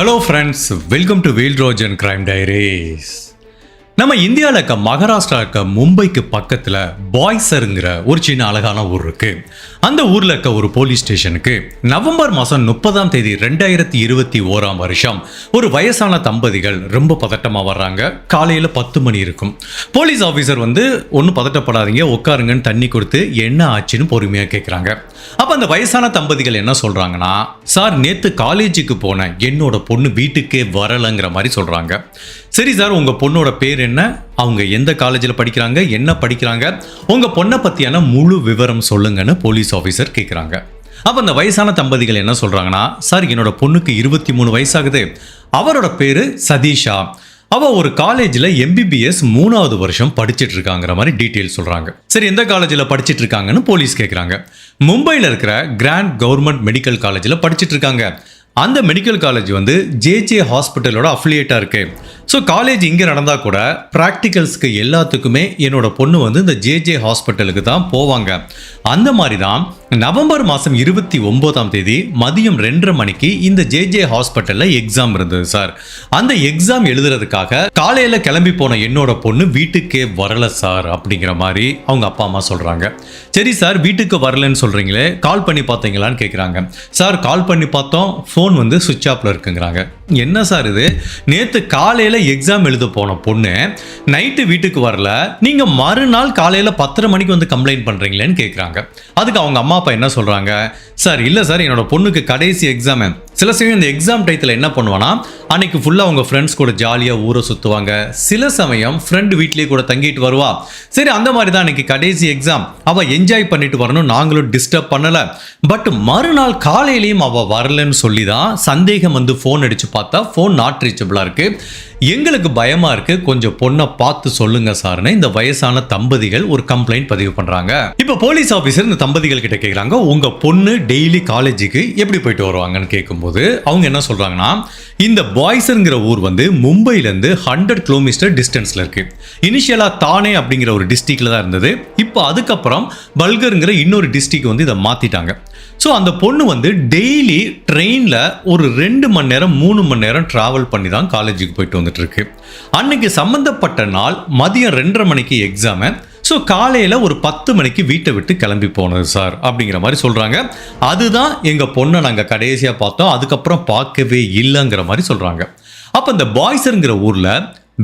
Hello friends, welcome to வீல் ரோஜ் and crime diaries. நம்ம இந்தியாவில் இருக்க மகாராஷ்டிரா இருக்க மும்பைக்கு பக்கத்தில் பாய்சருங்கிற ஒரு சின்ன அழகான ஊர் இருக்கு. அந்த ஊரில் இருக்க ஒரு போலீஸ் ஸ்டேஷனுக்கு நவம்பர் மாதம் 30 2021 ஒரு வயசான தம்பதிகள் ரொம்ப பதட்டமாக வர்றாங்க. காலையில் 10 மணி இருக்கும். போலீஸ் ஆஃபீஸர் ஒன்றும் பதட்டப்படாதீங்க, உட்காருங்கன்னு தண்ணி கொடுத்து என்ன ஆச்சுன்னு பொறுமையாக கேட்குறாங்க. அப்போ அந்த வயசான தம்பதிகள் என்ன சொல்கிறாங்கன்னா, சார் நேற்று காலேஜுக்கு போனேன், என்னோட பொண்ணு வீட்டுக்கே வரலைங்கிற மாதிரி சொல்கிறாங்க. சரி சார், உங்கள் பொண்ணோட பேர் என்ன, அவங்க எந்த காலேஜில் படிக்கிறாங்க, என்ன படிக்கிறாங்க, உங்கள் பொண்ணை பற்றியான முழு விவரம் சொல்லுங்கன்னு போலீஸ் ஆஃபீஸர் கேட்குறாங்க. அப்போ அந்த வயசான தம்பதிகள் என்ன சொல்கிறாங்கன்னா, சார் என்னோட பொண்ணுக்கு 23 வயசாகுது, அவரோட பேர் சதீஷா, அவள் ஒரு காலேஜில் MBBS 3வது வருஷம் படிச்சுட்டு இருக்காங்கிற மாதிரி டீட்டெயில் சொல்கிறாங்க. சரி, எந்த காலேஜில் படிச்சுட்டு இருக்காங்கன்னு போலீஸ் கேட்குறாங்க. மும்பையில் இருக்கிற கிராண்ட் கவர்மெண்ட் மெடிக்கல் காலேஜில் படிச்சுட்டு இருக்காங்க. அந்த மெடிக்கல் காலேஜ் JJ ஹாஸ்பிட்டலோட அஃபிலியேட்டாக இருக்கு. ஸோ காலேஜ் இங்கே நடந்தால் கூட ப்ராக்டிகல்ஸ்க்கு எல்லாத்துக்குமே என்னோட பொண்ணு இந்த JJ ஹாஸ்பிட்டலுக்கு தான் போவாங்க. அந்த மாதிரி தான் நவம்பர் மாதம் 29 மதியம் 2:30 மணிக்கு இந்த JJ ஹாஸ்பிட்டலில் எக்ஸாம் இருந்தது சார். அந்த எக்ஸாம் எழுதுறதுக்காக காலையில் கிளம்பி போன என்னோட பொண்ணு வீட்டுக்கே வரல சார் அப்படிங்கிற மாதிரி அவங்க அப்பா அம்மா சொல்கிறாங்க. சரி சார், வீட்டுக்கு வரலன்னு சொல்கிறீங்களே, கால் பண்ணி பார்த்தீங்களான்னு கேட்குறாங்க. சார் கால் பண்ணி பார்த்தோம், ஃபோன் சுவிட்ச் ஆஃப்ல இருக்குங்கிறாங்க. என்ன சார் இது, நேற்று காலையில் எக்ஸாம் எழுத போன பொண்ணு நைட்டு வீட்டுக்கு வரல, நீங்கள் மறுநாள் காலையில் 10:30 மணிக்கு கம்ப்ளைண்ட் பண்ணுறீங்களேன்னு கேட்குறாங்க. அதுக்கு அவங்க அம்மா அப்பா என்ன சொல்கிறாங்க, சார் இல்லை சார், என்னோட பொண்ணுக்கு கடைசி எக்ஸாம். சில சமயம் இந்த எக்ஸாம் டயத்தில் என்ன பண்ணுவானா, அன்னைக்கு ஃபுல்லாக அவங்க ஃப்ரெண்ட்ஸ் கூட ஜாலியாக ஊரை சுற்றுவாங்க. சில சமயம் ஃப்ரெண்டு வீட்லேயே கூட தங்கிட்டு வருவா. சரி, அந்த மாதிரி தான் அன்னைக்கு கடைசி எக்ஸாம், அவள் என்ஜாய் பண்ணிட்டு வரணும், நாங்களும் டிஸ்டர்ப் பண்ணலை. பட் மறுநாள் காலையிலையும் அவள் வரலன்னு சொல்லி தான் சந்தேகம் ஃபோன் அடித்து பார்த்தா ஃபோன் நாட் ரீச்சபிளாக இருக்குது. எங்களுக்கு பயமாக இருக்குது, கொஞ்சம் பொண்ணை பார்த்து சொல்லுங்க சார்னு இந்த வயசான தம்பதிகள் ஒரு கம்ப்ளைண்ட் பதிவு பண்ணுறாங்க. இப்போ போலீஸ் ஆஃபீஸர் இந்த தம்பதிகள் கிட்ட கேட்குறாங்க, உங்கள் பொண்ணு டெய்லி காலேஜுக்கு எப்படி போயிட்டு வருவாங்கன்னு கேட்கும்போது அவங்க என்ன சொல்கிறாங்கன்னா, இந்த பாய்சருங்கிற ஊர் மும்பையிலேருந்து 100 கிலோமீட்டர் டிஸ்டன்ஸில் இருக்குது. இனிஷியலாக தானே அப்படிங்கிற ஒரு டிஸ்ட்ரிக்டில் தான் இருந்தது. இப்போ அதுக்கப்புறம் பல்கருங்கிற இன்னொரு டிஸ்ட்ரிக்ட் இதை மாற்றிட்டாங்க. ஸோ அந்த பொண்ணு டெய்லி ட்ரெயினில் ஒரு 2 மணி நேரம் 3 மணி நேரம் ட்ராவல் பண்ணி தான் காலேஜுக்கு போயிட்டு வந்துட்டுருக்கு. அன்னைக்கு சம்மந்தப்பட்ட நாள் மதியம் 2:30 மணிக்கு எக்ஸாமு. ஸோ காலையில் ஒரு 10 மணிக்கு வீட்டை விட்டு கிளம்பி போனது சார் அப்படிங்கிற மாதிரி சொல்கிறாங்க. அதுதான் எங்கள் பொண்ணை நாங்கள் கடைசியாக பார்த்தோம், அதுக்கப்புறம் பார்க்கவே இல்லைங்கிற மாதிரி சொல்கிறாங்க. அப்போ இந்த பாய்சருங்கிற ஊரில்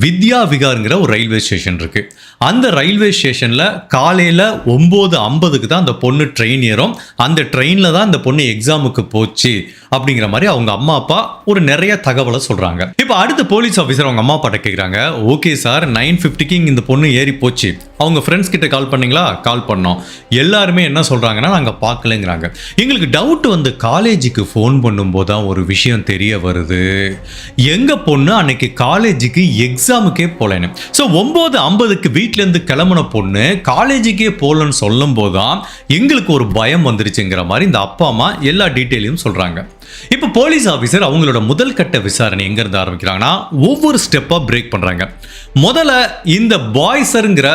வித்யா விகாருங்கிற ஒரு ரயில்வே ஸ்டேஷன் இருக்கு. அந்த ரயில்வே ஸ்டேஷன்ல காலையில 9:50 தான் அந்த பொண்ணு ட்ரெயின் ஏறும். அந்த ட்ரெயின்ல தான் அந்த பொண்ணு எக்ஸாமுக்கு போச்சு அப்படிங்கிற மாதிரி அவங்க அம்மா அப்பா ஒரு நிறைய தகவலை சொல்றாங்க. இப்போ அடுத்த போலீஸ் ஆஃபீஸர் அவங்க அம்மா அப்பாட்ட கேட்குறாங்க, ஓகே சார் 9:50 இந்த பொண்ணு ஏறி போச்சு, அவங்க ஃப்ரெண்ட்ஸ் கிட்ட கால் பண்ணீங்களா? கால் பண்ணோம். எல்லாருமே என்ன சொல்றாங்கன்னா, நாங்கள் பார்க்கலங்கிறாங்க. எங்களுக்கு டவுட் காலேஜுக்கு ஃபோன் பண்ணும்போது தான் ஒரு விஷயம் தெரிய வருது, எங்க பொண்ணு அன்னைக்கு காலேஜுக்கு எக்ஸாமுக்கே போகலன்னு. ஸோ 9:50 வீட்டிலேருந்து கிளம்புன பொண்ணு காலேஜுக்கே போகலன்னு சொல்லும் போதுதான் எங்களுக்கு ஒரு பயம் வந்துருச்சுங்கிற மாதிரி இந்த அப்பா அம்மா எல்லா டீட்டெயிலையும் சொல்றாங்க. இப்போ போலீஸ் ஆஃபீஸர் அவங்களோட முதல் கட்ட விசாரணை எங்கேருந்து ஆரம்பிக்கிறாங்கன்னா, ஒவ்வொரு ஸ்டெப்பாக பிரேக் பண்ணுறாங்க. முதல்ல இந்த பாய்சருங்கிற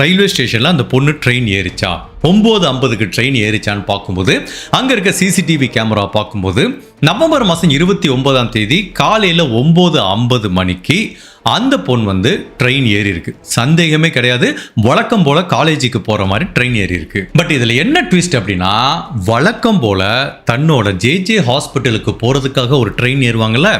ரயில்வே ஸ்டேஷனில் அந்த பொண்ணு ட்ரெயின் ஏறிச்சா, 9:50 ட்ரெயின் ஏறிச்சான்னு பார்க்கும்போது அங்கே இருக்க CCTV கேமரா பார்க்கும்போது நவம்பர் மாதம் 29 காலையில் 9:50 மணிக்கு அந்த பொண்ணு ட்ரெயின் ஏறி இருக்கு. சந்தேகமே கிடையாது, வழக்கம் போல காலேஜுக்கு போற மாதிரி ட்ரெயின் ஏறி இருக்கு. பட் இதுல என்ன ட்விஸ்ட் அப்படின்னா, வழக்கம் போல தன்னோட JJ ஹாஸ்பிட்டலுக்கு போறதுக்காக ஒரு ட்ரெயின் ஏறுவாங்கல்ல,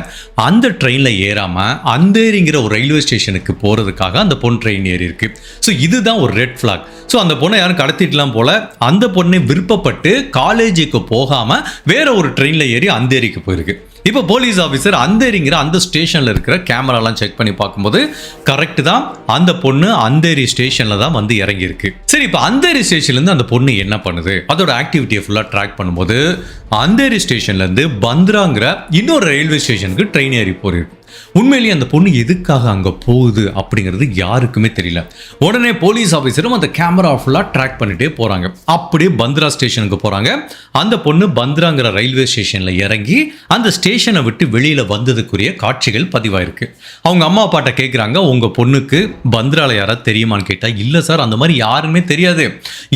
அந்த ட்ரெயின்ல ஏறாம அந்தேரிங்கிற ஒரு ரயில்வே ஸ்டேஷனுக்கு போறதுக்காக அந்த பொண்ணு ட்ரெயின் ஏறி இருக்கு. ஸோ இதுதான் ஒரு ரெட் ஃபிளாக். ஸோ அந்த பொண்ணை யாரும் கடத்திடலாம் போல, அந்த பொண்ணை விருப்பப்பட்டு காலேஜுக்கு போகாம வேற ஒரு ட்ரெயின்ல ஏறி அந்தேரிக்கு போயிருக்கு. இப்போ போலீஸ் ஆஃபீஸர் அந்தேரிங்கிற அந்த ஸ்டேஷனில் இருக்கிற கேமராலாம் செக் பண்ணி பார்க்கும்போது கரெக்ட் தான், அந்த பொண்ணு அந்தேரி ஸ்டேஷனில் தான் இறங்கியிருக்கு. சரி, இப்போ அந்தேரி ஸ்டேஷன்லேருந்து அந்த பொண்ணு என்ன பண்ணுது, அதோட ஆக்டிவிட்டியை ஃபுல்லாக ட்ராக் பண்ணும்போது அந்தேரி ஸ்டேஷன்லேருந்து பந்த்ராங்கிற இன்னொரு ரயில்வே ஸ்டேஷனுக்கு ட்ரெயின் ஏறி போயிருக்கு. உண்மையிலேயே அந்த பொண்ணு எதுக்காக அங்கே போகுது அப்படிங்கிறது யாருக்குமே தெரியல. உடனே போலீஸ் ஆஃபீஸரும் அந்த கேமரா ஃபுல்லாக ட்ராக் பண்ணிட்டே போகிறாங்க. அப்படியே பந்த்ரா ஸ்டேஷனுக்கு போகிறாங்க. அந்த பொண்ணு பந்த்ராங்கிற ரயில்வே ஸ்டேஷனில் இறங்கி அந்த ஸ்டேஷனை விட்டு வெளியில் வந்ததுக்குரிய காட்சிகள் பதிவாயிருக்கு. அவங்க அம்மா அப்பாட்ட கேட்குறாங்க, உங்கள் பொண்ணுக்கு பந்த்ராவில் யாராவது தெரியுமான்னு கேட்டால், இல்லை சார் அந்த மாதிரி யாருமே தெரியாது,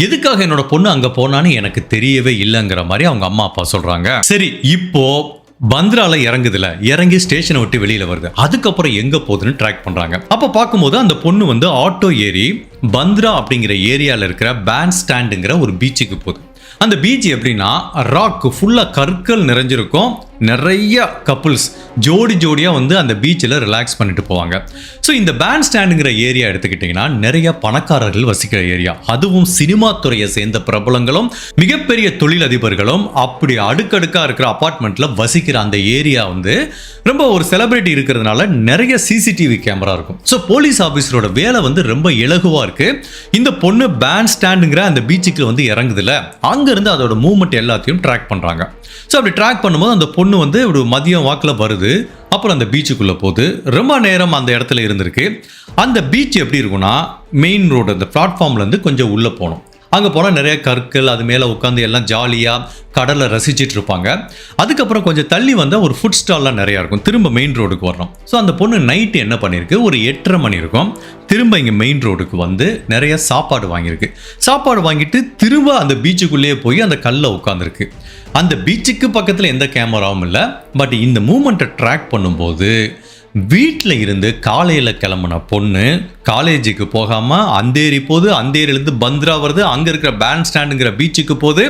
எதுக்காக என்னோட பொண்ணு அங்கே போனான்னு எனக்கு தெரியவே இல்லைங்கிற மாதிரி அவங்க அம்மா அப்பா சொல்கிறாங்க. சரி, இப்போ பந்த்ரால இறங்குதுல, இறங்கி ஸ்டேஷனை விட்டு வெளியில வருது. அதுக்கப்புறம் எங்க போகுதுன்னு ட்ராக் பண்றாங்க. அப்ப பார்க்கும்போது அந்த பொண்ணு வந்து ஆட்டோ ஏறி பந்த்ரா அப்படிங்கிற ஏரியால இருக்கிற பேண்ட் ஸ்டாண்டுங்கிற ஒரு பீச்சுக்கு போகுது. அந்த பீச் எப்படின்னா ராக் ஃபுல்லா கற்கள் நிறைஞ்சிருக்கும். நிறைய கப்புள்ஸ் ஜோடி ஜோடியாக வந்து அந்த பீச்சில் ரிலாக்ஸ் பண்ணிட்டு போவாங்க. ஸோ இந்த பேண்ட் ஸ்டாண்டுங்கிற ஏரியா எடுத்துக்கிட்டிங்கன்னா நிறைய பணக்காரர்கள் வசிக்கிற ஏரியா. அதுவும் சினிமா துறையை சேர்ந்த பிரபலங்களும் மிகப்பெரிய தொழிலதிபர்களும் அப்படி அடுக்கடுக்காக இருக்கிற அப்பார்ட்மெண்ட்டில் வசிக்கிற அந்த ஏரியா வந்து ரொம்ப ஒரு செலிபிரிட்டி இருக்கிறதுனால நிறைய சிசிடிவி கேமரா இருக்கும். ஸோ போலீஸ் ஆஃபீஸரோட வேலை வந்து ரொம்ப இலகுவாக இருக்குது. இந்த பொண்ணு பேண்ட் ஸ்டாண்டுங்கிற அந்த பீச்சுக்கு வந்து இறங்குதுல, அங்கேருந்து அதோட மூவ்மெண்ட் எல்லாத்தையும் ட்ராக் பண்ணுறாங்க. ஸோ அப்படி ட்ராக் பண்ணும்போது அந்த பொண்ணு வந்து ஒரு மதியம் வாக்கில் வருது. அப்புறம் அந்த பீச்சுக்குள்ளே போகுது. ரொம்ப நேரம் அந்த இடத்துல இருந்திருக்கு. அந்த பீச் எப்படி இருக்குன்னா மெயின் ரோடு அந்த பிளாட்ஃபார்ம்லேருந்து கொஞ்சம் உள்ளே போகணும். அங்கே போனால் நிறைய கற்கள், அது மேலே உட்காந்து எல்லாம் ஜாலியாக கடலை ரசிச்சிட்டு இருப்பாங்க. அதுக்கப்புறம் கொஞ்சம் தள்ளி வந்தால் ஒரு ஃபுட் ஸ்டால்லாம் நிறையா இருக்கும். திரும்ப மெயின் ரோடுக்கு வரணும். ஸோ அந்த பொண்ணு நைட்டு என்ன பண்ணியிருக்கு, ஒரு 8:30 மணி இருக்கும். திரும்ப இங்கே மெயின் ரோடுக்கு வந்து நிறைய சாப்பாடு வாங்கியிருக்கு. சாப்பாடு வாங்கிட்டு திரும்ப அந்த பீச்சுக்குள்ளேயே போய் அந்த கல்லை உட்காந்துருக்கு. அந்த பீச்சுக்கு பக்கத்தில் எந்த கேமராவும் இல்லை. பட் இந்த மூமெண்ட்டை ட்ராக் பண்ணும்போது வீட்டில் இருந்து காலையில் கிளம்புன பொண்ணு காலேஜுக்கு போகாமல் அந்தேரி போகுது. அந்தேரியிலேருந்து பந்த்ரா வருது. அங்கே இருக்கிற பேண்ட் ஸ்டாண்டுங்கிற பீச்சுக்கு போகுது.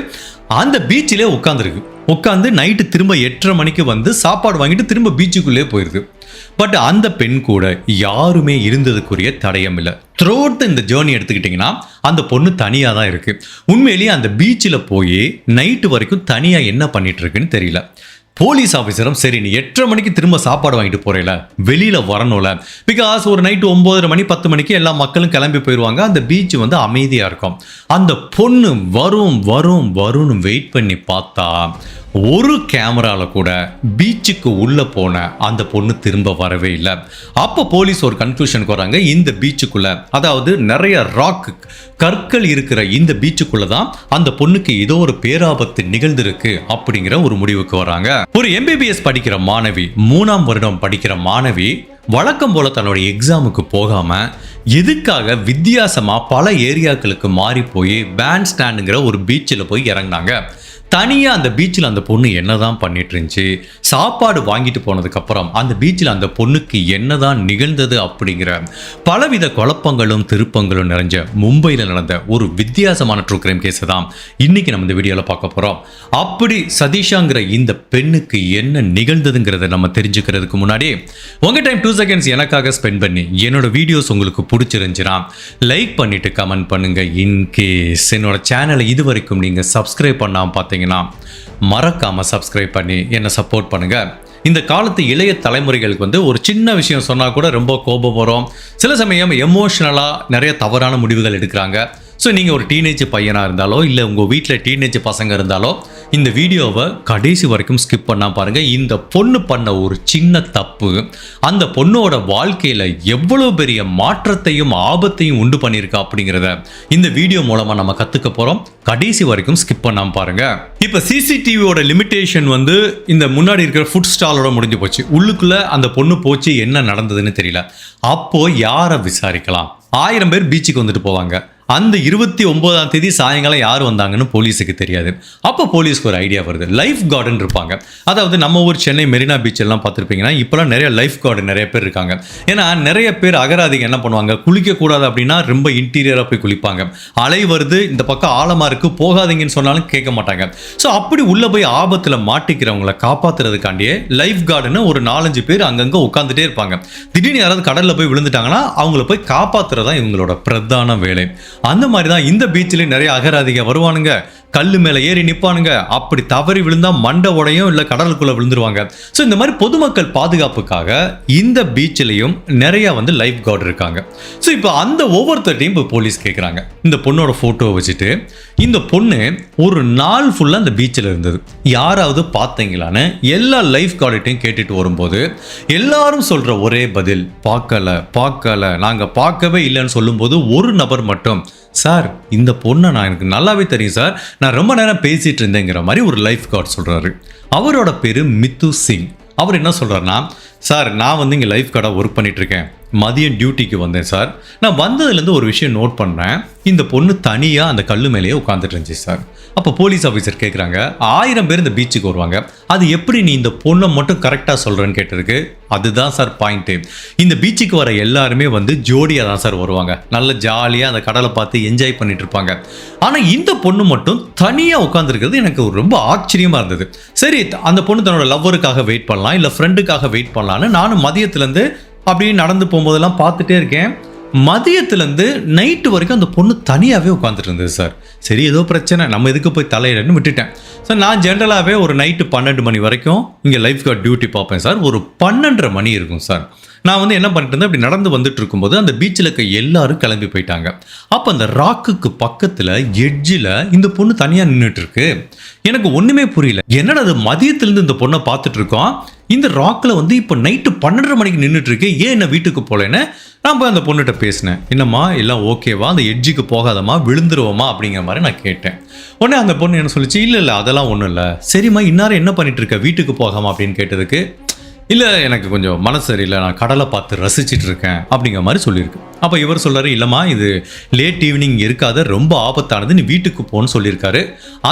அந்த பீச்சிலே உட்காந்துருக்கு. உட்காந்து நைட்டு திரும்ப 8:30 மணிக்கு வந்து சாப்பாடு வாங்கிட்டு திரும்ப பீச்சுக்குள்ளே போயிருக்கு. பட் அந்த பெண் கூட யாருமே இருந்ததுக்குரிய தடயம் இல்லை. த்ரோட் இந்த ஜேர்னி எடுத்துக்கிட்டிங்கன்னா அந்த பொண்ணு தனியாக தான் இருக்குது. உண்மையிலேயே அந்த பீச்சில் போய் நைட்டு வரைக்கும் தனியாக என்ன பண்ணிட்டு இருக்குன்னு தெரியல. போலீஸ் ஆஃபீஸரும் சரி நீ 8:30 மணிக்கு திரும்ப சாப்பாடு வாங்கிட்டு போறேல, வெளியில வரணும்ல. பிகாஸ் ஒரு நைட்டு 9:30 மணி 10 மணிக்கு எல்லா மக்களும் கிளம்பி போயிடுவாங்க. அந்த பீச் வந்து அமைதியா இருக்கும். அந்த பொண்ணு வரும்னு வெயிட் பண்ணி பார்த்தா ஒரு கேமரால கூட பீச்சுக்கு உள்ள போன அந்த பொண்ணு திரும்ப வரவே இல்லை. அப்போ போலீஸ் ஒரு கன்க்ளூஷனுக்கு வராங்க. இந்த பீச்சுக்குள்ள, அதாவது நிறைய ராக் கற்கள் இருக்கிற இந்த பீச்சுக்குள்ள தான் அந்த பொண்ணுக்கு ஏதோ ஒரு பேராபத்து நிகழ்ந்திருக்கு அப்படிங்கிற ஒரு முடிவுக்கு வராங்க. ஒரு MBBS படிக்கிற மாணவி, 3ஆம் வருடம் படிக்கிற மாணவி வழக்கம் போல தன்னுடைய எக்ஸாமுக்கு போகாம எதுக்காக வித்தியாசமா பல ஏரியாக்களுக்கு மாறி போய் பேண்ட் ஸ்டாண்டுங்கிற ஒரு பீச்சில் போய் இறங்கினாங்க. தனியாக அந்த பீச்சில் அந்த பொண்ணு என்னதான் பண்ணிட்டு இருந்துச்சு, சாப்பாடு வாங்கிட்டு போனதுக்கப்புறம் அந்த பீச்சில் அந்த பொண்ணுக்கு என்னதான் நிகழ்ந்தது அப்படிங்கிற பலவித குழப்பங்களும் திருப்பங்களும் நிறைஞ்ச மும்பையில் நடந்த ஒரு வித்தியாசமான ட்ரூ கிரைம் கேஸை தான் இன்னைக்கு நம்ம இந்த வீடியோவில் பார்க்க போகிறோம். அப்படி சதீஷாங்கிற இந்த பெண்ணுக்கு என்ன நிகழ்ந்ததுங்கிறத நம்ம தெரிஞ்சுக்கிறதுக்கு முன்னாடி உங்கள் டைம் 2 செகண்ட்ஸ் எனக்காக ஸ்பெண்ட் பண்ணி என்னோட வீடியோஸ் உங்களுக்கு பிடிச்சிருந்துச்சுன்னா லைக் பண்ணிட்டு கமெண்ட் பண்ணுங்க. இன்கேஸ் என்னோட சேனலை இது வரைக்கும் நீங்கள் சப்ஸ்கிரைப் பண்ணாமல் பார்த்தீங்கன்னா மறக்காம சப்ஸ்கிரைப் பண்ணி என்னை சப்போர்ட் பண்ணுங்க. இந்த காலத்து இளைய தலைமுறைகளுக்கு வந்து ஒரு சின்ன விஷயம் சொன்னா கூட ரொம்ப கோபம் வரும். சில சமயம் எமோஷனலா நிறைய தவறான முடிவுகள் எடுக்கிறாங்க. ஸோ நீங்கள் ஒரு டீனேஜ் பையனாக இருந்தாலோ இல்லை உங்கள் வீட்டில் டீனேஜ் பசங்க இருந்தாலோ இந்த வீடியோவை கடைசி வரைக்கும் ஸ்கிப் பண்ணால் பாருங்கள். இந்த பொண்ணு பண்ண ஒரு சின்ன தப்பு அந்த பொண்ணோட வாழ்க்கையில் எவ்வளோ பெரிய மாற்றத்தையும் ஆபத்தையும் உண்டு பண்ணியிருக்கா அப்படிங்கிறத இந்த வீடியோ மூலமாக நம்ம கற்றுக்க போகிறோம். கடைசி வரைக்கும் ஸ்கிப் பண்ணாமல் பாருங்கள். இப்போ சிசிடிவியோட லிமிட்டேஷன் வந்து இந்த முன்னாடி இருக்கிற ஃபுட் ஸ்டாலோட முடிஞ்சு போச்சு. உள்ளுக்குள்ளே அந்த பொண்ணு போச்சு, என்ன நடந்ததுன்னு தெரியல. அப்போது யாரை விசாரிக்கலாம்? 1000 பேர் பீச்சுக்கு வந்துட்டு போவாங்க. அந்த 29ஆம் தேதி சாயங்காலம் யார் வந்தாங்கன்னு போலீஸுக்கு தெரியாது. அப்போ போலீஸ்க்கு ஒரு ஐடியா வருது. லைஃப் கார்டுன்னு இருப்பாங்க. அதாவது நம்ம ஊர் சென்னை மெரினா பீச் எல்லாம் பார்த்துருப்பீங்கன்னா இப்போலாம் நிறைய லைஃப் கார்டு நிறைய பேர் இருக்காங்க. ஏன்னா நிறைய பேர் அகராதிங்க என்ன பண்ணுவாங்க, குளிக்கக்கூடாது அப்படின்னா ரொம்ப இன்டீரியராக போய் குளிப்பாங்க. அலை வருது, இந்த பக்கம் ஆழமாக இருக்குது, போகாதீங்கன்னு சொன்னாலும் கேட்க மாட்டாங்க. ஸோ அப்படி உள்ளே போய் ஆபத்தில் மாட்டிக்கிறவங்களை காப்பாற்றுறதுக்காண்டியே லைஃப் கார்டுன்னு ஒரு 4-5 பேர் அங்கங்கே உட்காந்துட்டே இருப்பாங்க. திடீர்னு யாராவது கடலில் போய் விழுந்துட்டாங்கன்னா அவங்கள போய் காப்பாற்றுறதா இவங்களோட பிரதான வேலை. அந்த மாதிரி தான் இந்த பீச்சில் நிறைய அகராதிக வருவானுங்க. கல்லு மேலே ஏறி நிற்பானுங்க. அப்படி தவறி விழுந்தா மண்டை உடையும் இல்லை கடலுக்குள்ளே விழுந்துருவாங்க. ஸோ இந்த மாதிரி பொதுமக்கள் பாதுகாப்புக்காக இந்த பீச்சிலையும் நிறைய வந்து லைஃப் கார்டு இருக்காங்க. ஸோ இப்போ அந்த ஒவ்வொருத்தரையும் இப்போ போலீஸ் கேட்குறாங்க. இந்த பொண்ணோட ஃபோட்டோவை வச்சுட்டு இந்த பொண்ணு ஒரு நாள் ஃபுல்லாக அந்த பீச்சில் இருந்தது, யாராவது பார்த்தீங்களான்னு எல்லா லைஃப் கார்டையும் கேட்டுட்டு வரும்போது எல்லாரும் சொல்கிற ஒரே பதில் பார்க்கல நாங்கள் பார்க்கவே இல்லைன்னு சொல்லும்போது ஒரு நபர் மட்டும், சார் இந்த பொண்ணை எனக்கு நல்லாவே தெரியும் சார், நான் ரொம்ப நேரம் பேசிட்டு இருந்தேங்கிற மாதிரி ஒரு லைஃப் கார்டு சொல்கிறாரு. அவரோட பேர் மித்து சிங். அவர் என்ன சொல்கிறாருன்னா, சார் நான் வந்து இங்கே லைஃப் கார்டாக ஒர்க் பண்ணிட்டு இருக்கேன். மதியம் டியூட்டிக்கு வந்தேன் சார். நான் வந்ததுலேருந்து ஒரு விஷயம் நோட் பண்ணேன். இந்த பொண்ணு தனியாக அந்த கல்லு மேலேயே உட்காந்துட்டு இருந்துச்சு சார். அப்போ போலீஸ் ஆஃபீஸர் கேட்குறாங்க, 1000 பேர் இந்த பீச்சுக்கு வருவாங்க, அது எப்படி நீ இந்த பொண்ணை மட்டும் கரெக்டாக சொல்கிறேன்னு கேட்டிருக்கு. அதுதான் சார் பாயிண்ட்டு. இந்த பீச்சுக்கு வர எல்லாருமே வந்து ஜோடியாக தான் சார் வருவாங்க, நல்ல ஜாலியாக அந்த கடலை பார்த்து என்ஜாய் பண்ணிட்டு இருப்பாங்க. ஆனால் இந்த பொண்ணு மட்டும் தனியாக உட்காந்துருக்கிறது எனக்கு ரொம்ப ஆச்சரியமாக இருந்தது. சரி, அந்த பொண்ணு தன்னோட லவ்வருக்காக வெயிட் பண்ணலாம், இல்லை ஃப்ரெண்டுக்காக வெயிட் பண்ணலான்னு நானும் மதியத்துலேருந்து அப்படியே நடந்து போகும்போதெல்லாம் பார்த்துட்டே இருக்கேன். மதியத்துலேருந்து நைட்டு வரைக்கும் அந்த பொண்ணு தனியாகவே உட்காந்துட்டு இருந்தது சார். சரி, ஏதோ பிரச்சனை, நம்ம எதுக்கு போய் தலையிடன்னு விட்டுட்டேன் சார். நான் ஜென்ரலாகவே ஒரு நைட்டு 12 மணி வரைக்கும் இங்கே லைஃப் கார்டு டியூட்டி பார்ப்பேன் சார். ஒரு 12:30 மணி இருக்கும் சார். நான் வந்து என்ன பண்ணிட்டு இருந்தேன், அப்படி நடந்து வந்துட்டு இருக்கும்போது அந்த பீச்சில் இருக்க எல்லாரும் கிளம்பி போயிட்டாங்க. அப்போ அந்த ராக்குக்கு பக்கத்தில் எட்ஜில் இந்த பொண்ணு தனியாக நின்றுட்டு இருக்கு. எனக்கு ஒன்றுமே புரியல. என்னடா அது, மதியத்துலேருந்து இந்த பொண்ணை பார்த்துட்டு இருக்கோம், இந்த ராக்கில் வந்து இப்போ நைட்டு 12:30 மணிக்கு நின்றுட்டு இருக்கு, ஏன் என்ன வீட்டுக்கு போகலன்னு நான் போய் அந்த பொண்ணுகிட்ட பேசினேன். என்னம்மா எல்லாம் ஓகேவா, அந்த எட்ஜுக்கு போகாதம்மா, விழுந்துருவோமா அப்படிங்கிற மாதிரி நான் கேட்டேன். உடனே அந்த பொண்ணு என்ன சொல்லிச்சு, இல்லை அதெல்லாம் ஒன்றும் இல்லை. சரிம்மா, இந்நேரம் என்ன பண்ணிட்டு இருக்க, வீட்டுக்கு போகாமா அப்படின்னு கேட்டதுக்கு, இல்லை எனக்கு கொஞ்சம் மனசு சரியில்லை, நான் கடலை பார்த்து ரசிச்சிட்டு இருக்கேன் அப்படிங்கிற மாதிரி சொல்லியிருக்கு. அப்போ இவர் சொல்கிறாரு, இல்லைம்மா இது லேட் ஈவினிங் இருக்காத, ரொம்ப ஆபத்தானது, நீ வீட்டுக்கு போன்னு சொல்லியிருக்காரு.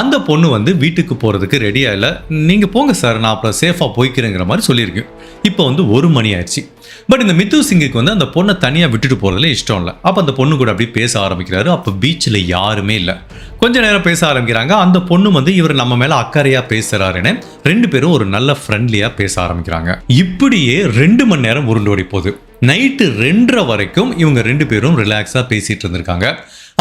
அந்த பொண்ணு வந்து வீட்டுக்கு போகிறதுக்கு ரெடியாக இல்லை, நீங்கள் போங்க சார், நான் அப்புறம் சேஃபாக போய்க்கிறேங்கிற மாதிரி சொல்லியிருக்கு. இப்போ வந்து 1 மணி ஆயிடுச்சு. பட் இந்த மித்து சிங்குக்கு வந்து அந்த பொண்ணை தனியாக விட்டுட்டு போகிறதுல இஷ்டம் இல்லை. அப்போ அந்த பொண்ணு கூட அப்படியே பேச ஆரம்பிக்கிறாரு. அப்போ பீச்சில் யாருமே இல்லை. கொஞ்ச நேரம் பேச ஆரம்பிக்கிறாங்க. அந்த பொண்ணு வந்து இவர் நம்ம மேலே அக்கறையாக பேசுகிறாருன்னு 2 பேரும் ஒரு நல்ல ஃப்ரெண்ட்லியாக பேச ஆரம்பிக்கிறாங்க. இப்படியே 2 மணி நேரம் உருண்டோடி போகுது. நைட்டு 2:30 வரைக்கும் இவங்க 2 பேரும் ரிலாக்ஸாக பேசிகிட்டு இருந்திருக்காங்க.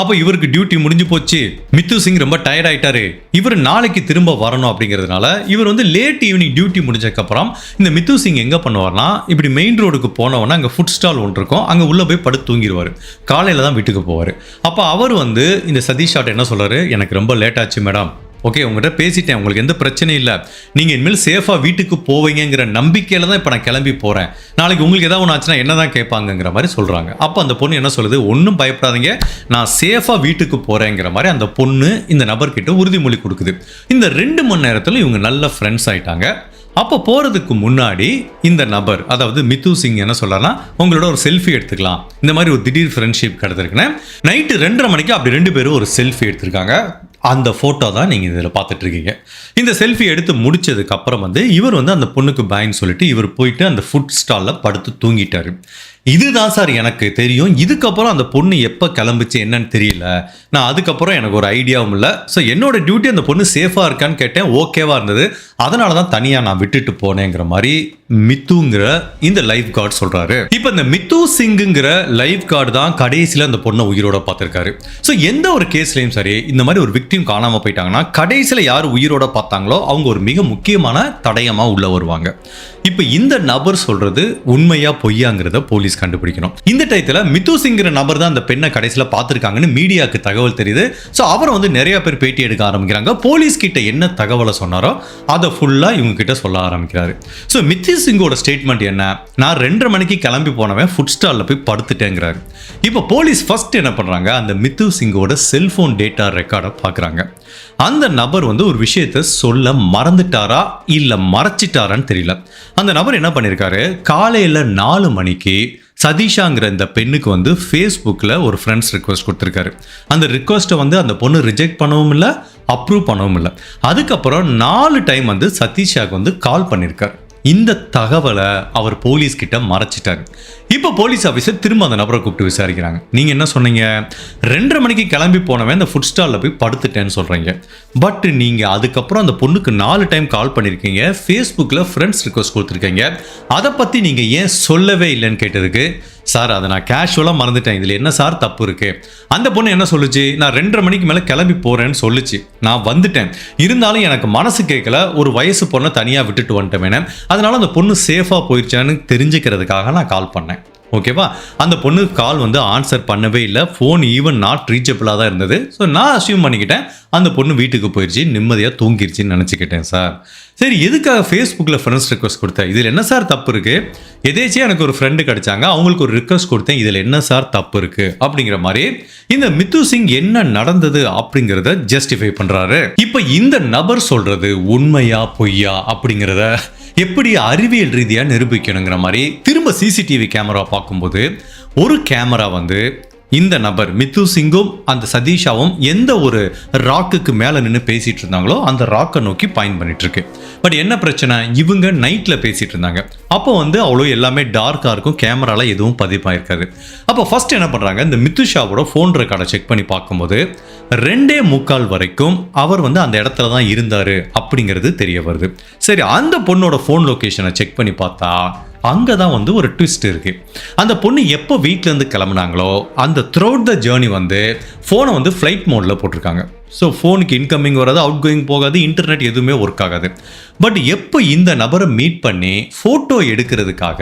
அப்போ இவருக்கு டியூட்டி முடிஞ்சு போச்சு. மித்து சிங் ரொம்ப டயர்ட் ஆயிட்டாரு. இவர் நாளைக்கு திரும்ப வரணும் அப்படிங்கிறதுனால இவர் வந்து லேட் ஈவினிங் டியூட்டி முடிஞ்சக்கப்புறம் இந்த மித்து சிங் எங்கே பண்ணுவார்னா, இப்படி மெயின் ரோடுக்கு போனவொன்னா அங்கே ஃபுட் ஸ்டால் ஒன்று இருக்கும், அங்கே உள்ளே போய் படுத்து தூங்கிடுவார். காலையில் தான் வீட்டுக்கு போவார். அப்போ அவர் வந்து இந்த சதீஷ் ஷாட் என்ன சொல்கிறாரு, எனக்கு ரொம்ப லேட் ஆச்சு மேடம், ஓகே உங்கள்கிட்ட பேசிட்டேன், உங்களுக்கு எந்த பிரச்சனையும் இல்லை, நீங்கள் இனிமேல் சேஃபாக வீட்டுக்கு போவீங்கிற நம்பிக்கையில் தான் இப்போ நான் கிளம்பி போகிறேன், நாளைக்கு உங்களுக்கு ஏதாவது ஒன்று ஆச்சுன்னா என்ன தான் கேட்பாங்கங்கிற மாதிரி சொல்கிறாங்க. அப்போ அந்த பொண்ணு என்ன சொல்லுது, ஒன்றும் பயப்படாதீங்க, நான் சேஃபாக வீட்டுக்கு போகிறேங்கிற மாதிரி அந்த பொண்ணு இந்த நபர்கிட்ட உறுதிமொழி கொடுக்குது. இந்த 2 மணி நேரத்தில் இவங்க நல்ல ஃப்ரெண்ட்ஸ் ஆயிட்டாங்க. அப்போ போகிறதுக்கு முன்னாடி இந்த நபர், அதாவது மித்து சிங் என்ன சொல்கிறாருன்னா, உங்களோட ஒரு செல்ஃபி எடுத்துக்கலாம், இந்த மாதிரி ஒரு திடீர் ஃப்ரெண்ட்ஷிப் கிடச்சிருக்குன்னு நைட்டு 2:30 மணிக்கு அப்படி 2 பேரும் ஒரு செல்ஃபி எடுத்திருக்காங்க. அந்த ஃபோட்டோ தான் நீங்கள் இதில் பார்த்துட்டு இருக்கீங்க. இந்த செல்ஃபி எடுத்து முடிச்சதுக்கு அப்புறம் வந்து இவர் வந்து அந்த பொண்ணுக்கு பாய்ன்னு சொல்லிட்டு இவர் போயிட்டு அந்த ஃபுட் ஸ்டாலில் படுத்து தூங்கிட்டாரு. இதுதான் சார் எனக்கு தெரியும். இதுக்கப்புறம் அந்த பொண்ணு எப்போ கிளம்பிச்சு என்னன்னு தெரியல. நான் அதுக்கப்புறம் எனக்கு ஒரு ஐடியாவும் இல்லை. ஸோ என்னோட டியூட்டி அந்த பொண்ணு சேஃபாக இருக்கான்னு கேட்டேன், ஓகேவாக இருந்தது, அதனால தான் தனியாக நான் விட்டுட்டு போனேங்கிற மாதிரி மித்துங்கிற இந்த லைஃப் கார்டு சொல்கிறாரு. இப்போ இந்த மித்து சிங்குங்கிற லைஃப் கார்டு தான் கடைசியில் அந்த பொண்ணை உயிரோட பார்த்துருக்காரு. ஸோ எந்த ஒரு கேஸ்லையும் சரி, இந்த மாதிரி ஒரு விக்டிம் காணாமல் போயிட்டாங்கன்னா கடைசியில் யார் உயிரோட பார்த்தாங்களோ அவங்க ஒரு மிக முக்கியமான தடயமாக உள்ள வருவாங்க. இப்போ இந்த நபர் சொல்றது உண்மையா பொய்யாங்கிறத போலீஸ் கண்டுபிடிக்கணும். இந்த டயத்துல மித்து சிங்கிற நபர் தான் அந்த பெண்ணை கடைசியில் பார்த்துருக்காங்கன்னு மீடியாவுக்கு தகவல் தெரியுது. ஸோ அவரை வந்து நிறைய பேர் பேட்டி எடுக்க ஆரம்பிக்கிறாங்க. போலீஸ் கிட்ட என்ன தகவலை சொன்னாரோ அதை ஃபுல்லா இவங்க கிட்ட சொல்ல ஆரம்பிக்கிறாரு. ஸோ மித்து சிங்கோட ஸ்டேட்மெண்ட் என்ன, நான் 2:30 மணிக்கு கிளம்பி போனவன் ஃபுட் ஸ்டாலில் போய் படுத்துட்டேங்கிறாரு. இப்போ போலீஸ் ஃபர்ஸ்ட் என்ன பண்றாங்க, அந்த மித்து சிங்கோட செல்போன் டேட்டா ரெக்கார்டை பார்க்குறாங்க. அந்த நபர் வந்து ஒரு விஷயத்தை சொல்ல மறந்துட்டாரா இல்ல மறைச்சிட்டாரான்னு தெரியல. அந்த நபர் என்ன பண்ணியிருக்காரு, காலையில் 4 மணிக்கு சதீஷாங்கிற இந்த பெண்ணுக்கு வந்து ஃபேஸ்புக்கில் ஒரு ஃப்ரெண்ட்ஸ் ரிக்வெஸ்ட் கொடுத்துருக்காரு. அந்த ரிக்வெஸ்ட்டை வந்து அந்த பொண்ணு ரிஜெக்ட் பண்ணவும் இல்லை, அப்ரூவ் பண்ணவும் இல்லை. அதுக்கப்புறம் 4 டைம் வந்து சதீஷாவுக்கு வந்து கால் பண்ணியிருக்காரு. இந்த தகவலை அவர் போலீஸ் கிட்ட மறைச்சிட்டாரு. இப்போ போலீஸ் ஆஃபீஸர் திரும்ப அந்த நபரை கூப்பிட்டு விசாரிக்கிறாங்க. நீங்கள் என்ன சொன்னீங்க, 2:30 மணிக்கு கிளம்பி போனவன் அந்த ஃபுட் ஸ்டாலில் போய் படுத்துட்டேன்னு சொல்கிறீங்க, பட் நீங்கள் அதுக்கப்புறம் அந்த பொண்ணுக்கு 4 டைம் கால் பண்ணியிருக்கீங்க, ஃபேஸ்புக்கில் ஃப்ரெண்ட்ஸ் ரிக்வெஸ்ட் கொடுத்துருக்கீங்க, அதை பற்றி நீங்கள் ஏன் சொல்லவே இல்லைன்னு கேட்டதுக்கு, சார் அதை நான் கேஷுவலாக மறந்துட்டேன், இதில் என்ன சார் தப்பு இருக்கு. அந்த பொண்ணு என்ன சொல்லுச்சு, நான் 2:30 மணிக்கு மேலே கிளம்பி போகிறேன்னு சொல்லுச்சு, நான் வந்துட்டேன், இருந்தாலும் எனக்கு மனசு கேட்கல, ஒரு வயசு பொண்ணை தனியாக விட்டுட்டு வந்துட்டேன், அதனால அந்த பொண்ணு சேஃபாக போயிடுச்சான்னு தெரிஞ்சுக்கிறதுக்காக நான் கால் பண்ணேன். ஓகேவா, அந்த பொண்ணு கால் வந்து ஆன்சர் பண்ணவே இல்லை, ஃபோன் ஈவன் நாட் ரீச்சபிளாக தான் இருந்தது. ஸோ நான் அசியூம் பண்ணிக்கிட்டேன் அந்த பொண்ணு வீட்டுக்கு போயிடுச்சு, நிம்மதியாக தூங்கிருச்சின்னு நினச்சிக்கிட்டேன் சார். சரி எதுக்காக ஃபேஸ்புக்கில் ஃப்ரெண்ட்ஸ் ரிக்வஸ்ட் கொடுத்தேன், இதில் என்ன சார் தப்பு இருக்குது, எதேச்சியாக எனக்கு ஒரு ஃப்ரெண்டு கிடைச்சாங்க, அவங்களுக்கு ஒரு ரிக்வஸ்ட் கொடுத்தேன், இதில் என்ன சார் தப்பு இருக்குது அப்படிங்கிற மாதிரி இந்த மித்து சிங் என்ன நடந்தது அப்படிங்கிறத ஜஸ்டிஃபை பண்ணுறாரு. இப்போ இந்த நபர் சொல்கிறது உண்மையா பொய்யா அப்படிங்கிறத எப்படி அறிவியல் ரீதியாக நிரூபிக்கணுங்கிற மாதிரி திரும்ப சிசிடிவி கேமரா பார்க்கும்போது ஒரு கேமரா வந்து இந்த நபர் மித்து சிங்கும் அந்த சதீஷாவும் எந்த ஒரு ராக்குக்கு மேலே நின்று பேசிட்டு இருந்தாங்களோ அந்த ராக்கை நோக்கி பாயிண்ட் பண்ணிட்டு இருக்கு. பட் என்ன பிரச்சனை, இவங்க நைட்டில் பேசிட்டு இருந்தாங்க. அப்போ வந்து அவ்வளோ எல்லாமே டார்க்காக இருக்கும், கேமரால எதுவும் பதிப்பாயிருக்காது. அப்போ ஃபர்ஸ்ட் என்ன பண்ணுறாங்க, இந்த மித்துஷாவோட ஃபோன் ரெக்கார்டை செக் பண்ணி பார்க்கும்போது 2:45 வரைக்கும் அவர் வந்து அந்த இடத்துல தான் இருந்தார் அப்படிங்கிறது தெரிய வருது. சரி, அந்த பொண்ணோட ஃபோன் லொக்கேஷனை செக் பண்ணி பார்த்தா அங்கே தான் வந்து ஒரு ட்விஸ்ட் இருக்கு. அந்த பொண்ணு எப்போ வீட்டிலேருந்து கிளம்புனாங்களோ அந்த த்ரூஅவுட் த ஜேர்னி வந்து ஃபோனை வந்து ஃப்ளைட் மோடில் போட்டிருக்காங்க. ஸோ ஃபோனுக்கு இன்கமிங் வராது, அவுட் கோயிங் போகாது, இன்டர்நெட் எதுவுமே ஒர்க் ஆகாது. பட் எப்போ இந்த நபரை மீட் பண்ணி ஃபோட்டோ எடுக்கிறதுக்காக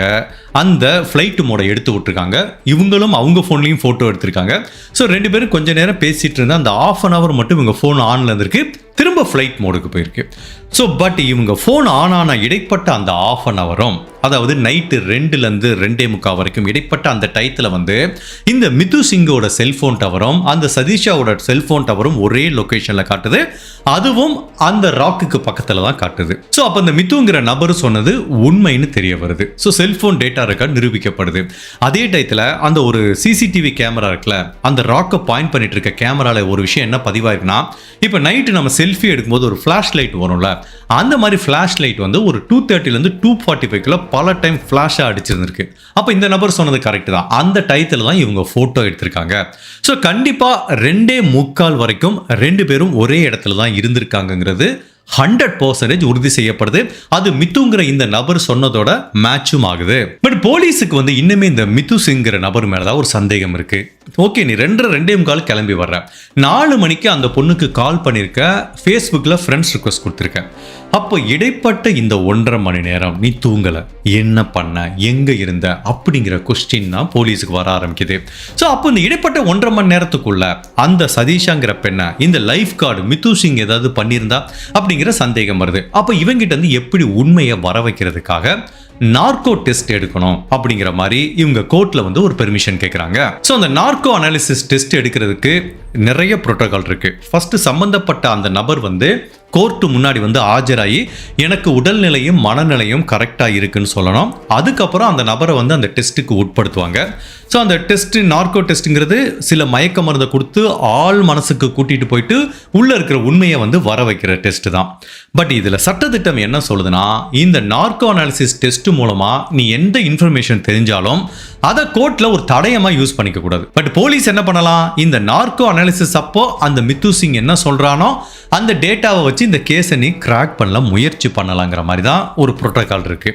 அந்த ஃப்ளைட் மோடை எடுத்து விட்டுருக்காங்க, இவங்களும் அவங்க ஃபோன்லேயும் ஃபோட்டோ எடுத்திருக்காங்க. ஸோ 2 பேரும் கொஞ்ச நேரம் பேசிகிட்டு இருந்தால் அந்த 1/2 hour மட்டும் இவங்க ஃபோன் ஆனில் இருந்திருக்கு, திரும்ப ஃப்ளைட் மோடுக்கு போயிருக்கு. ஸோ பட் இவங்க ஃபோன் ஆன் ஆன இடைப்பட்ட அந்த 1/2 hour, அதாவது நைட்டு 2லேருந்து 2:45 வரைக்கும் இடைப்பட்ட அந்த டயத்தில் வந்து இந்த மித்து சிங்கோட செல்ஃபோன் டவரும் அந்த சதீஷாவோட செல்ஃபோன் டவரும் ஒரே லொக்கேஷனில் காட்டுது, அதுவும் அந்த ராக்குக்கு பக்கத்தில் தான் காட்டுது. ஸோ அப்போ அந்த மித்துங்கிற நபர் சொன்னது உண்மைன்னு தெரிய வருது. ஸோ செல்ஃபோன் டேட்டா ரெக்கார்ட் நிரூபிக்கப்படுது. அதே டயத்தில் அந்த ஒரு சிசிடிவி கேமரா இருக்குல்ல, அந்த ராக்கை பாயிண்ட் பண்ணிட்டு இருக்க கேமராவில் ஒரு விஷயம் என்ன பதிவாயிருக்குன்னா, இப்போ நைட்டு நம்ம செல்ஃபி எடுக்கும்போது ஒரு ஃப்ளாஷ் லைட் வரும்ல, அந்த மாதிரி ஃப்ளாஷ் லைட் வந்து ஒரு 2:30லேருந்து 2:45 பல டைம் ஃப்ளாஷாக அடிச்சிருந்திருக்கு. அப்போ இந்த நபர் சொன்னது கரெக்ட் தான், அந்த டயத்தில் தான் இவங்க ஃபோட்டோ எடுத்திருக்காங்க. ஸோ கண்டிப்பாக 2:45 வரைக்கும் 2 பேரும் ஒரே இடத்துல தான் இருந்திருக்காங்கிறது 100% உறுதி செய்யப்படுது. அது மித்துங்கிற இந்த நபர் சொன்னதோட மேட்சும் ஆகுது. பட் போலீஸுக்கு வந்து இன்னுமே இந்த மித்து சிங்கிற நபர் மேலதான் ஒரு சந்தேகம் இருக்கு. ஓகே, நீ 2:45 கிளம்பி வர்ற, 4 மணிக்கு அந்த பொண்ணுக்கு கால் பண்ணிருக்க, ஃபேஸ்புக்கில் ஃப்ரெண்ட்ஸ் ரிக்வஸ்ட் கொடுத்துருக்க, அப்போ இடைப்பட்ட இந்த 1.5 மணி நேரம் நீ தூங்கல, என்ன பண்ண, எங்க இருந்த அப்படிங்கிற கொஸ்டின் தான் போலீஸுக்கு வர ஆரம்பிக்குது. ஸோ அப்போ இந்த இடைப்பட்ட 1.5 மணி நேரத்துக்குள்ள அந்த சதீஷாங்கிற பெண்ணை இந்த லைஃப் கார்டு மித்து சிங் ஏதாவது பண்ணியிருந்தா அப்படிங்கிற சந்தேகம் வருது. அப்போ இவங்கிட்ட இருந்து எப்படி உண்மையை வர வைக்கிறதுக்காக நார்கோ டெஸ்ட் எடுக்கணும் அப்படிங்கிற மாதிரி இவங்க கோர்ட்ல வந்து ஒரு பெர்மிஷன் கேட்குறாங்க. ஸோ அந்த நார்கோ அனாலிசிஸ் டெஸ்ட் எடுக்கிறதுக்கு நிறைய புரோட்டோகால் இருக்கு. ஃபர்ஸ்ட் சம்பந்தப்பட்ட அந்த நபர் வந்து கோர்ட்டு முன்னாடி வந்து ஆஜராகி எனக்கு உடல்நிலையும் மனநிலையும் கரெக்டாக இருக்குன்னு சொல்லணும். அதுக்கப்புறம் அந்த நபரை வந்து அந்த டெஸ்ட்டுக்கு உட்படுத்துவாங்க. ஸோ அந்த டெஸ்ட் நார்கோ டெஸ்ட்டுங்கிறது சில மயக்க மருந்தை கொடுத்து ஆள் மனசுக்கு கூட்டிகிட்டு போயிட்டு உள்ளே இருக்கிற உண்மையை வந்து வர வைக்கிற டெஸ்ட் தான். பட் இதில் சட்டத்திட்டம் என்ன சொல்லுதுன்னா, இந்த நார்கோ அனாலிசிஸ் டெஸ்ட் மூலமாக நீ எந்த இன்ஃபர்மேஷன் தெரிஞ்சாலும் அதை கோர்ட்டில் ஒரு தடயமாக யூஸ் பண்ணிக்க கூடாது. பட் போலீஸ் என்ன பண்ணலாம், இந்த நார்கோ அனாலிசிஸ் அப்போ அந்த மித்து சிங் என்ன சொல்கிறானோ அந்த டேட்டாவை வச்சு இந்த கேஸை நீ கிராக் பண்ணலாம், முயற்சி பண்ணலாங்கிற மாதிரி தான் ஒரு புரோட்டோகால் இருக்கு.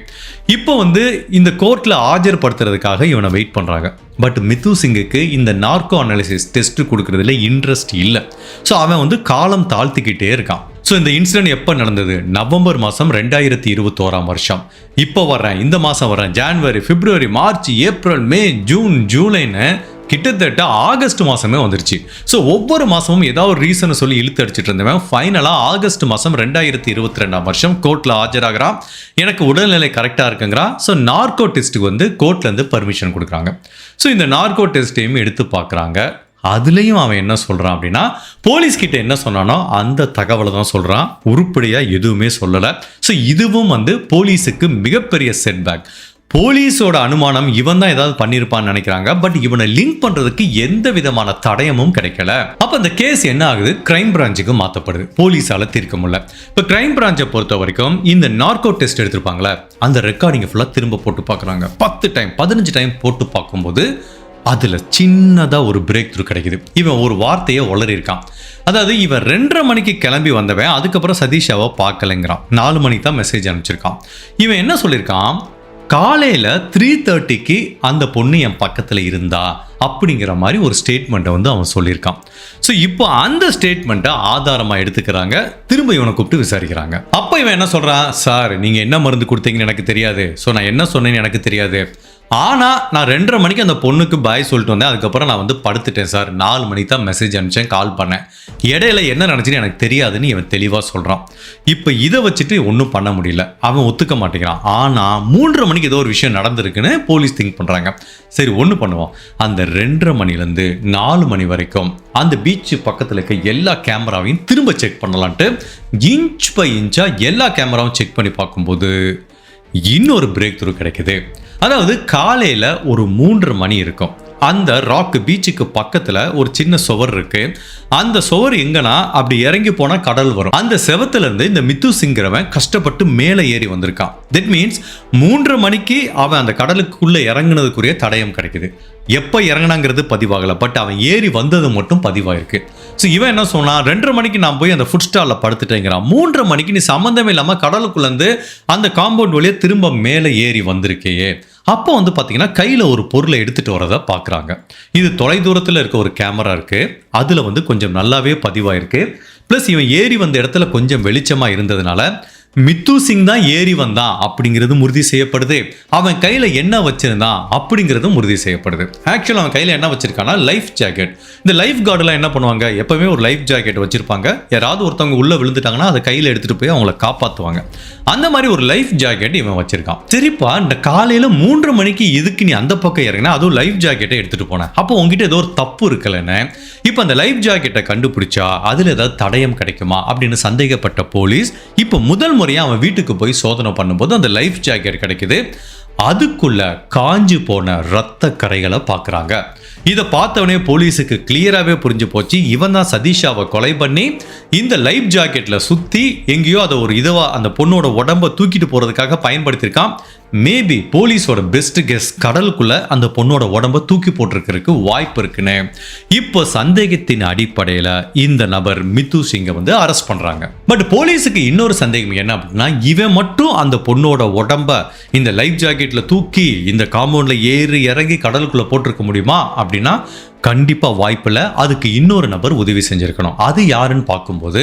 இப்போ வந்து இந்த கோர்ட்டில் ஆஜர்படுத்துறதுக்காக இவனை வெயிட் பண்ணுறாங்க. பட் மித்து சிங்குக்கு இந்த நார்கோ அனாலிசிஸ் டெஸ்ட் கொடுக்கறதுல இன்ட்ரெஸ்ட் இல்லை. ஸோ அவன் வந்து காலம் தாழ்த்திக்கிட்டே இருக்கான். ஸோ இந்த இன்சிடென்ட் எப்போ நடந்தது, நவம்பர் மாதம் 2021. இப்போ வர்றேன், இந்த மாதம் வர்றேன், ஜான்வரி, பிப்ரவரி, மார்ச், ஏப்ரல், மே, ஜூன், ஜூலைன்னு கிட்டத்தட்ட ஆகஸ்ட் மாதமே வந்துருச்சு. ஸோ ஒவ்வொரு மாதமும் ஏதாவது ஒரு ரீசனை சொல்லி இழுத்து அடிச்சுட்டு இருந்தவன் ஃபைனலாக ஆகஸ்ட் மாதம் 2022 கோர்ட்டில் ஆஜராகிறான். எனக்கு உடல்நிலை கரெக்டாக இருக்குங்கிறான். ஸோ நார்கோ டெஸ்ட்டுக்கு வந்து கோர்ட்லேருந்து பர்மிஷன் கொடுக்குறாங்க. ஸோ இந்த நார்கோ டெஸ்ட்டையும் எடுத்து பார்க்குறாங்க. அதுலேயும் அவன் என்ன சொல்கிறான் அப்படின்னா, போலீஸ்கிட்ட என்ன சொன்னானோ அந்த தகவலை தான் சொல்கிறான், உருப்படியாக எதுவுமே சொல்லலை. ஸோ இதுவும் வந்து போலீஸுக்கு மிகப்பெரிய செட்பேக். போலீஸோட அனுமானம் இவன் தான் ஏதாவது பண்ணியிருப்பான்னு நினைக்கிறாங்க. பட் இவனை லிங்க் பண்றதுக்கு எந்த விதமான தடயமும் கிடைக்கல. அப்ப இந்த கேஸ் என்ன ஆகுது, கிரைம் பிரான்ச்சுக்கு மாத்தப்படுது. போலீஸால தீர்க்க முடியல. இப்ப கிரைம் பிரான்ச்சை பொறுத்த வரைக்கும் இந்த நார்கோ டெஸ்ட் எடுத்திருப்பாங்களே, அந்த ரெக்கார்டிங் ஃபுல்லா திரும்ப போட்டு பார்க்குறாங்க. 10 டைம் 15 டைம் போட்டு பார்க்கும்போது அதுல சின்னதா ஒரு பிரேக் த்ரூ கிடைக்குது. இவன் ஒரு வார்த்தையை உளறியிருக்கான். அதாவது இவன் 2:30 மணிக்கு கிளம்பி வந்தவன் அதுக்கப்புறம் சதீஷாவை பார்க்கலைங்கிறான். 4 மணிக்கு தான் மெசேஜ் அனுப்பிச்சிருக்கான். இவன் என்ன சொல்லியிருக்கான், காலையில் 3:30க்கு அந்த பொண்ணு என் பக்கத்தில் இருந்தா அப்படிங்கிற மாதிரி ஒரு ஸ்டேட்மெண்ட்டை வந்து அவன் சொல்லியிருக்கான். ஸோ இப்போ அந்த ஸ்டேட்மெண்ட்டை ஆதாரமாக எடுத்துக்கிறாங்க. திரும்ப இவனை கூப்பிட்டு விசாரிக்கிறாங்க. அப்போ இவன் என்ன சொல்கிறான், சார் நீங்கள் என்ன மருந்து கொடுத்தீங்கன்னு எனக்கு தெரியாது, ஸோ நான் என்ன சொன்னேன்னு எனக்கு தெரியாது, ஆனால் நான் 2:30 மணிக்கு அந்த பொண்ணுக்கு பாய் சொல்லிட்டு வந்தேன். அதுக்கப்புறம் நான் வந்து படுத்துட்டேன் சார். 4 மணிக்கு தான் மெசேஜ் அனுப்பிச்சேன், கால் பண்ணேன். இடையில என்ன நினச்சின்னு எனக்கு தெரியாதுன்னு இவன் தெளிவாக சொல்கிறான். இப்போ இதை வச்சுட்டு ஒன்றும் பண்ண முடியல, அவன் ஒத்துக்க மாட்டேங்கிறான். ஆனால் 3:30 மணிக்கு ஏதோ ஒரு விஷயம் நடந்திருக்குன்னு போலீஸ் திங்க் பண்ணுறாங்க. சரி ஒன்று பண்ணுவோம், அந்த 2:30 மணிலேருந்து 4 மணி வரைக்கும் அந்த பீச் பக்கத்தில் இருக்க எல்லா கேமராவையும் திரும்ப செக் பண்ணலான்ட்டு இன்ச் பை இன்ச்சாக எல்லா கேமராவும் செக் பண்ணி பார்க்கும்போது இன்னொரு பிரேக் த்ரூ கிடைக்குது. அதாவது காலையில் ஒரு 3:30 மணி இருக்கும். அந்த ராக் பீச்சுக்கு பக்கத்தில் ஒரு சின்ன சுவர் இருக்கு. அந்த சுவர் எங்கன்னா அப்படி இறங்கி போனால் கடல் வரும். அந்த செவத்துலேருந்து இந்த மித்து சிங்கிறவன் கஷ்டப்பட்டு மேலே ஏறி வந்திருக்கான். தட் மீன்ஸ் 3:30 மணிக்கு அவன் அந்த கடலுக்குள்ளே இறங்குனதுக்குரிய தடயம் கிடைக்குது. எப்போ இறங்கினாங்கிறது பதிவாகலை, பட் அவன் ஏறி வந்தது மட்டும் பதிவாயிருக்கு. ஸோ இவன் என்ன சொன்னான், 2:30 மணிக்கு நான் போய் அந்த ஃபுட் ஸ்டாலில் படுத்துட்டேங்கிறான். 3:30 மணிக்கு நீ சம்மந்தமே இல்லாமல் கடலுக்குள்ளேருந்து அந்த காம்பவுண்ட் வழியாக திரும்ப மேலே ஏறி வந்திருக்கையே. அப்போ வந்து பார்த்தீங்கன்னா கையில் ஒரு பொருளை எடுத்துகிட்டு வரதை பார்க்குறாங்க. இது தொலைதூரத்தில் இருக்க ஒரு கேமரா இருக்குது, அதில் வந்து கொஞ்சம் நல்லாவே பதிவாயிருக்கு. ப்ளஸ் இவன் ஏறி வந்த இடத்துல கொஞ்சம் வெளிச்சமாக இருந்ததுனால மித்து சிங் தான் ஏறி வந்தான் அப்படிங்கிறதும் உறுதி செய்யப்படுது. அவன் கையில் என்ன வச்சிருந்தான் அப்படிங்கிறதும் உறுதி செய்யப்படுது. ஆக்சுவலாக அவன் கையில் என்ன வச்சிருக்கானா லைஃப் ஜாக்கெட். இந்த லைஃப் கார்டெலாம் என்ன பண்ணுவாங்க, எப்பவுமே ஒரு லைஃப் ஜாக்கெட் வச்சிருப்பாங்க. யாராவது ஒருத்தவங்க உள்ளே விழுந்துட்டாங்கன்னா அதை கையில் எடுத்துகிட்டு போய் அவங்கள காப்பாற்றுவாங்க. அந்த மாதிரி ஒரு லைஃப் ஜாக்கெட் இவன் வச்சிருக்கான். சரிப்பா, இந்த காலையில் 3:30 மணிக்கு எதுக்கு நீ அந்த பக்கம் இறங்கினா, அதுவும் லைஃப் ஜாக்கெட்டை எடுத்துகிட்டு போனேன், அப்போ உங்ககிட்ட ஏதோ ஒரு தப்பு இருக்கலன்னு. இப்போ அந்த லைஃப் ஜாக்கெட்டை கண்டுபிடிச்சா அதில் ஏதாவது தடயம் கிடைக்குமா அப்படின்னு சந்தேகப்பட்ட போலீஸ் இப்போ முதல் முறையாக அவன் வீட்டுக்கு போய் சோதனை பண்ணும்போது அந்த லைஃப் ஜாக்கெட் கிடைக்குது. அதுக்குள்ள காஞ்சு போன ரத்த கரைகளை பார்க்குறாங்க. இதை பார்த்தவனே போலீஸுக்கு கிளியராகவே புரிஞ்சு போச்சு, இவன் தான் சதீஷாவை கொலை பண்ணி இந்த லைஃப் ஜாக்கெட்டில் சுற்றி எங்கேயோ அதை ஒரு இதுவாக அந்த பொண்ணோட உடம்பை தூக்கிட்டு போகிறதுக்காக பயன்படுத்தியிருக்கான். மேபி போலீஸோட பெஸ்ட் கெஸ் கடலுக்குள்ள அந்த பொண்ணோட உடம்பை தூக்கி போட்டிருக்கிறதுக்கு வாய்ப்பு இருக்குன்னு இப்போ சந்தேகத்தின் அடிப்படையில் இந்த நபர் மித்து சிங்கை வந்து அரெஸ்ட் பண்ணுறாங்க. பட் போலீஸுக்கு இன்னொரு சந்தேகம் என்ன அப்படின்னா, இவன் மட்டும் அந்த பொண்ணோட உடம்பை இந்த லைஃப் ஜாக்கெட்டில் தூக்கி இந்த காம்பவுண்டில் ஏறி இறங்கி கடலுக்குள்ளே போட்டிருக்க முடியுமா அப்படின்னா கண்டிப்பாக வாய்ப்பில்லை. அதுக்கு இன்னொரு நபர் உதவி செஞ்சுருக்கணும். அது யாருன்னு பார்க்கும்போது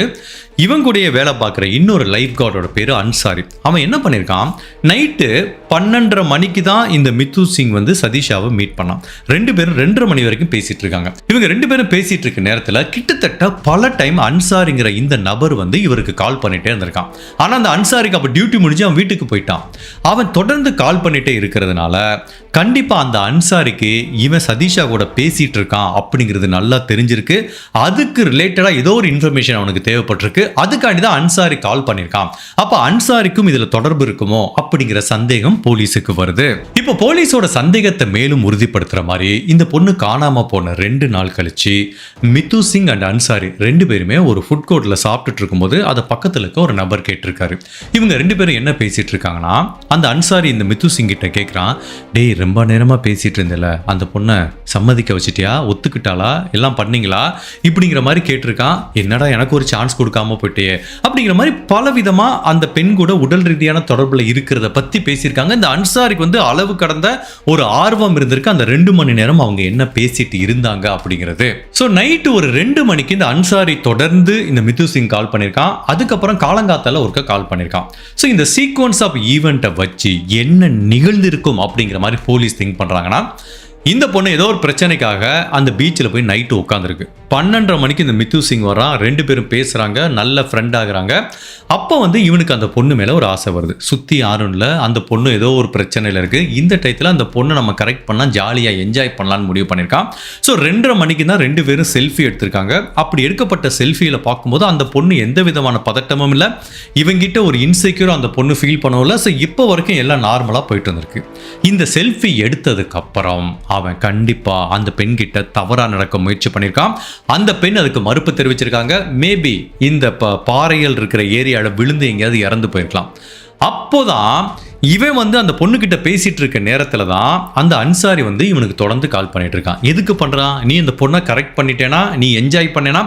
இவங்களுடைய வேலை பார்க்குற இன்னொரு லைஃப் கார்டோட பேர் அன்சாரி. அவன் என்ன பண்ணியிருக்கான், நைட்டு 12:30 மணிக்கு தான் இந்த மித்து சிங் வந்து சதீஷாவை மீட் பண்ணான். 2 பேரும் 2:30 மணி வரைக்கும் பேசிட்டு இருக்காங்க. இவங்க 2 பேரும் பேசிட்டு இருக்க நேரத்தில் கிட்டத்தட்ட பல டைம் அன்சாரிங்கிற இந்த நபர் வந்து இவருக்கு கால் பண்ணிட்டே இருந்திருக்கான். ஆனால் அந்த அன்சாரிக்கு அப்போ டியூட்டி முடிஞ்சு அவன் வீட்டுக்கு போயிட்டான். அவன் தொடர்ந்து கால் பண்ணிட்டே இருக்கிறதுனால கண்டிப்பாக அந்த அன்சாரிக்கு இவன் சதீஷா கூட பேசிட்டு இருக்கான் அப்படிங்கிறது நல்லா தெரிஞ்சிருக்கு. அதுக்கு ரிலேட்டடாக ஏதோ ஒரு இன்ஃபர்மேஷன் அவனுக்கு தேவைப்பட்டிருக்கு. அதுக்காண்டி தான் அன்சாரி கால் பண்ணியிருக்கான். அப்போ அன்சாரிக்கும் இதில் தொடர்பு இருக்குமோ அப்படிங்கிற சந்தேகம் போலீஸுக்கு வருது. இப்போ போலீஸோட சந்தேகத்தை மேலும் உறுதிப்படுத்துற மாதிரி இந்த பொண்ணு காணாம போன 2 நாள் கழிச்சு மித்து சிங் அண்ட் அன்சாரி 2 பேருமே ஒரு ஃபுட் கோர்ட்ல சாப்பிட்டுட்டு இருக்கும்போது அதை பக்கத்தில் இருக்க ஒரு நபர் கேட்டிருக்காரு. இவங்க 2 பேரும் என்ன பேசிட்டு இருக்காங்கன்னா, அந்த அன்சாரி இந்த மித்து சிங் கிட்ட கேட்குறான், டேய் ரொம்ப நேரமாக பேசிட்டு இருந்தல, அந்த பொண்ணை சம்மதிக்க வச்சிட்டியா, ஒத்துக்கிட்டாளா, எல்லாம் பண்ணீங்களா இப்படிங்கிற மாதிரி கேட்டிருக்கான். என்னடா எனக்கு ஒரு சான்ஸ் கொடுக்காம போயிட்டே அப்படிங்கிற மாதிரி பல விதமா அந்த பெண் கூட உடல் ரீதியான தொடர்புல இருக்கிறத பத்தி பேசியிருக்காங்க. இந்த அன்சாரிக்கு வந்து அளவு கடந்த ஒரு ஆர்வம் இருந்திருக்கு அந்த 2 மணி நேரம் அவங்க என்ன பேசிட்டு இருந்தாங்க அப்படிங்கிறது. ஸோ நைட்டு ஒரு 2 மணிக்கு இந்த அன்சாரி தொடர்ந்து இந்த மித்து சிங் கால் பண்ணியிருக்கான். அதுக்கப்புறம் காலங்காத்தால ஒருக்க கால் பண்ணியிருக்கான். ஸோ இந்த சீக்வன்ஸ் ஆஃப் ஈவெண்ட்டை வச்சு என்ன நிகழ்ந்திருக்கும் அப்படிங்கிற மாதிரி போலீஸ் திங்க் பண்றாங்கன்னா, இந்த பொண்ணு ஏதோ ஒரு பிரச்சனைக்காக அந்த பீச்சில் போய் நைட்டு உட்காந்துருக்கு. 12:30 மணிக்கு இந்த மித்து சிங் வரான். 2 பேரும் பேசுகிறாங்க, நல்ல ஃப்ரெண்ட் ஆகுறாங்க. அப்போ வந்து இவனுக்கு அந்த பொண்ணு மேலே ஒரு ஆசை வருது. சுற்றி யாரும் இல்லை, அந்த பொண்ணு ஏதோ ஒரு பிரச்சனையில் இருக்குது. இந்த டயத்தில் அந்த பொண்ணை நம்ம கரெக்ட் பண்ணால் ஜாலியாக என்ஜாய் பண்ணலான்னு முடிவு பண்ணியிருக்கான். ஸோ 2:30 மணிக்கு தான் 2 பேரும் செல்ஃபி எடுத்திருக்காங்க. அப்படி எடுக்கப்பட்ட செல்ஃபியில் பார்க்கும்போது அந்த பொண்ணு எந்த விதமான பதட்டமும் இல்லை, இவங்கிட்ட ஒரு இன்செக்யூரும் அந்த பொண்ணு ஃபீல் பண்ணவில்லை. ஸோ இப்போ வரைக்கும் எல்லாம் நார்மலாக போயிட்டு வந்திருக்கு. இந்த செல்ஃபி எடுத்ததுக்கு அப்புறம் அவன் கண்டிப்பா அந்த பெண் கிட்ட தவறா நடக்க முயற்சி பண்ணியிருக்கான். அந்த பெண் அதுக்கு மறுப்பு தெரிவிச்சிருக்காங்க. மேபி இந்த பாறைகள் இருக்கிற ஏரியாவில் விழுந்து எங்கேயாவது இறந்து போயிருக்கலாம். அப்போதான் இவன் வந்து அந்த பொண்ணுக்கிட்ட பேசிட்டு இருக்க நேரத்தில் தான் அந்த அன்சாரி வந்து இவனுக்கு தொடர்ந்து கால் பண்ணிட்டு இருக்கான். எதுக்கு பண்ணுறான், நீ இந்த பொண்ணை கரெக்ட் பண்ணிட்டேனா, நீ என்ஜாய் பண்ணேனா,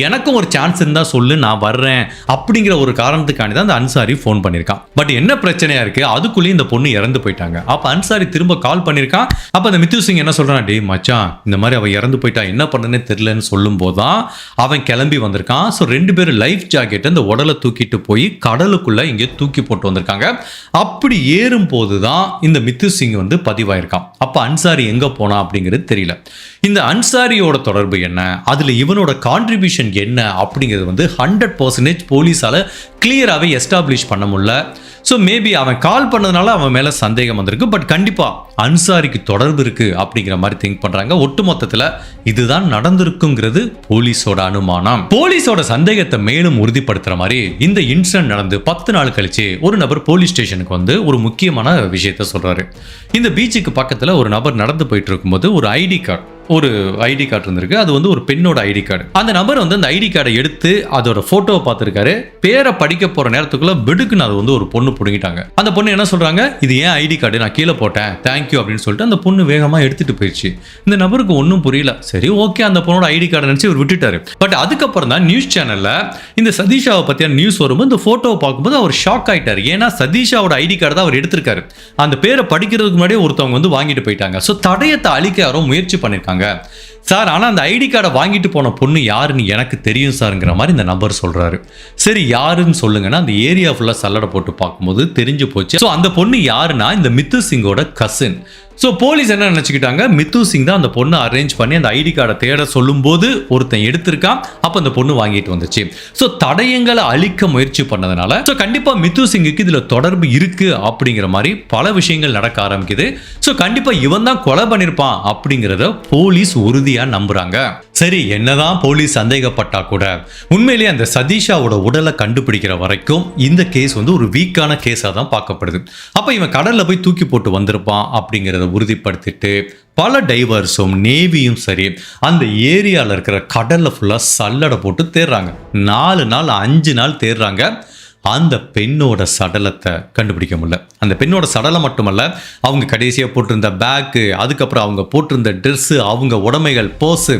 எனக்கும் ஒரு சான்ஸ் இருந்தால் சொல்லு, நான் வர்றேன் அப்படிங்கிற ஒரு காரணத்துக்காண்டி தான் அந்த அன்சாரி ஃபோன் பண்ணியிருக்கான். பட் என்ன பிரச்சனையா இருக்கு, அதுக்குள்ளேயும் இந்த பொண்ணு இறந்து போயிட்டாங்க. அப்போ அன்சாரி திரும்ப கால் பண்ணியிருக்கான். அப்போ அந்த மித்து சிங் என்ன சொல்றான், டேய் மச்சான் இந்த மாதிரி அவன் இறந்து போயிட்டா, என்ன பண்ணுறதுன்னு தெரியலன்னு சொல்லும் போதுதான் அவன் கிளம்பி வந்திருக்கான். ஸோ 2 பேரும் லைஃப் ஜாக்கெட் அந்த உடலை தூக்கிட்டு போய் கடலுக்குள்ள இங்கே தூக்கி போட்டு வந்திருக்காங்க. அப்படி இப்படி ஏறும் போதுதான் இந்த மித்து சிங் வந்து பதிவாயிருக்கான். அப்ப அன்சாரி எங்க போனா அப்படிங்கிறது தெரியல. இந்த அன்சாரியோட தொடர்பு என்ன, அதுல இவனோட கான்ட்ரிபியூஷன் என்ன அப்படிங்கிறது வந்து 100% போலீஸால கிளியராகவே எஸ்டாப்ளிஷ் பண்ண முடியல. ஸோ மேபி அவன் கால் பண்ணதுனால அவன் மேலே சந்தேகம் வந்திருக்கு. பட் கண்டிப்பாக அன்சாரிக்கு தொடர்பு இருக்குது அப்படிங்கிற மாதிரி திங்க் பண்ணுறாங்க. ஒட்டுமொத்தத்தில் இதுதான் நடந்திருக்குங்கிறது போலீஸோட அனுமானம். போலீஸோட சந்தேகத்தை மேலும் உறுதிப்படுத்துகிற மாதிரி இந்த இன்சிடென்ட் நடந்து 10 நாள் கழிச்சு ஒரு நபர் போலீஸ் ஸ்டேஷனுக்கு வந்து ஒரு முக்கியமான விஷயத்த சொல்கிறாரு. இந்த பீச்சுக்கு பக்கத்தில் ஒரு நபர் நடந்து போயிட்டு இருக்கும்போது ஒரு ஐடி கார்டு இருந்திருக்கு. அது வந்து ஒரு பெண்ணோட ஐடி கார்டு. அந்த நபர் வந்து அந்த ஐடி கார்டை எடுத்து அதோட போட்டோவை பார்த்துருக்காரு. பேரை படிக்க போற நேரத்துக்குள்ள வெடுக்குன்னு அது வந்து ஒரு பொண்ணு புடுங்கிட்டாங்க. அந்த பொண்ணு என்ன சொல்றாங்க, இது ஏன் ஐடி கார்டு, நான் கீழே போட்டேன், தேங்க்யூ அப்படின்னு சொல்லிட்டு அந்த பொண்ணு வேகமா எடுத்துட்டு போயிடுச்சு. இந்த நபருக்கு ஒன்றும் புரியல. சரி ஓகே, அந்த பொண்ணோட ஐடி கார்டை நினைச்சு அவர் விட்டுட்டாரு. பட் அதுக்கப்புறம் தான் நியூஸ் சேனல்ல இந்த சதீஷாவை பத்தியான நியூஸ் வரும்போது இந்த போட்டோவை பார்க்கும்போது அவர் ஷாக் ஆயிட்டாரு. ஏன்னா சதீஷாவோட ஐடி கார்டு தான் அவர் எடுத்திருக்காரு. அந்த பேரை படிக்கிறதுக்கு முன்னாடியே ஒருத்தவங்க வந்து வாங்கிட்டு போயிட்டாங்க. ஸோ தடயத்தை அழிக்க யாரோ முயற்சி பண்ணிருக்காங்க சார். ஆனால் அந்த ஐடி கார்டை வாங்கிட்டு போன பொண்ணு யாருன்னு எனக்கு தெரியும் சார்ங்கிற மாதிரி இந்த நபர் சொல்றாரு. சரி யாருன்னு சொல்லுங்கன்னா அந்த ஏரியா ஃபுல்லா சல்லடை போட்டு பார்க்கும்போது தெரிஞ்சு போச்சு. ஸோ அந்த பொண்ணு யாருன்னா இந்த மித்து சிங்கோட கசின். ஸோ போலீஸ் என்ன நினச்சிக்கிட்டாங்க, மித்து சிங் தான் அந்த பொண்ணை அரேஞ்ச் பண்ணி அந்த ஐடி கார்டை தேட சொல்லும்போது ஒருத்தன் எடுத்திருக்கான். அப்போ அந்த பொண்ணு வாங்கிட்டு வந்துச்சு. ஸோ தடயங்களை அழிக்க முயற்சி பண்ணதுனால ஸோ கண்டிப்பாக மித்து சிங்குக்கு இதில் தொடர்பு இருக்கு அப்படிங்கிற மாதிரி பல விஷயங்கள் நடக்க ஆரம்பிக்குது. ஸோ கண்டிப்பாக இவன் தான் கொலை பண்ணியிருப்பான் அப்படிங்கிறத போலீஸ் உறுதியாக நம்புறாங்க. சரி என்னதான் போலீஸ் சந்தேகப்பட்டா கூட உண்மையிலேயே அந்த சதீஷாவோட உடலை கண்டுபிடிக்கிற வரைக்கும் இந்த கேஸ் வந்து ஒரு வீக்கான கேஸாக தான் பார்க்கப்படுது. அப்போ இவன் கடல்ல போய் தூக்கி போட்டு வந்திருப்பான் அப்படிங்கிறத உறுதிப்படுத்திட்டு பல டைவர்ஸும் நேவியும் சரி அந்த ஏரியாவில் இருக்கிற கடல்ல ஃபுல்லாக சல்லடை போட்டு தேடுறாங்க. 4 நாள் 5 நாள் தேடுறாங்க. அந்த பெண்ணோட சடலத்தை கண்டுபிடிக்க முடியல. அந்த பெண்ணோட சடலம் மட்டுமல்ல, அவங்க கடைசியாக போட்டிருந்த பேக்கு, அதுக்கப்புறம் அவங்க போட்டிருந்த ட்ரெஸ்ஸு, அவங்க உடைமைகள், போஸு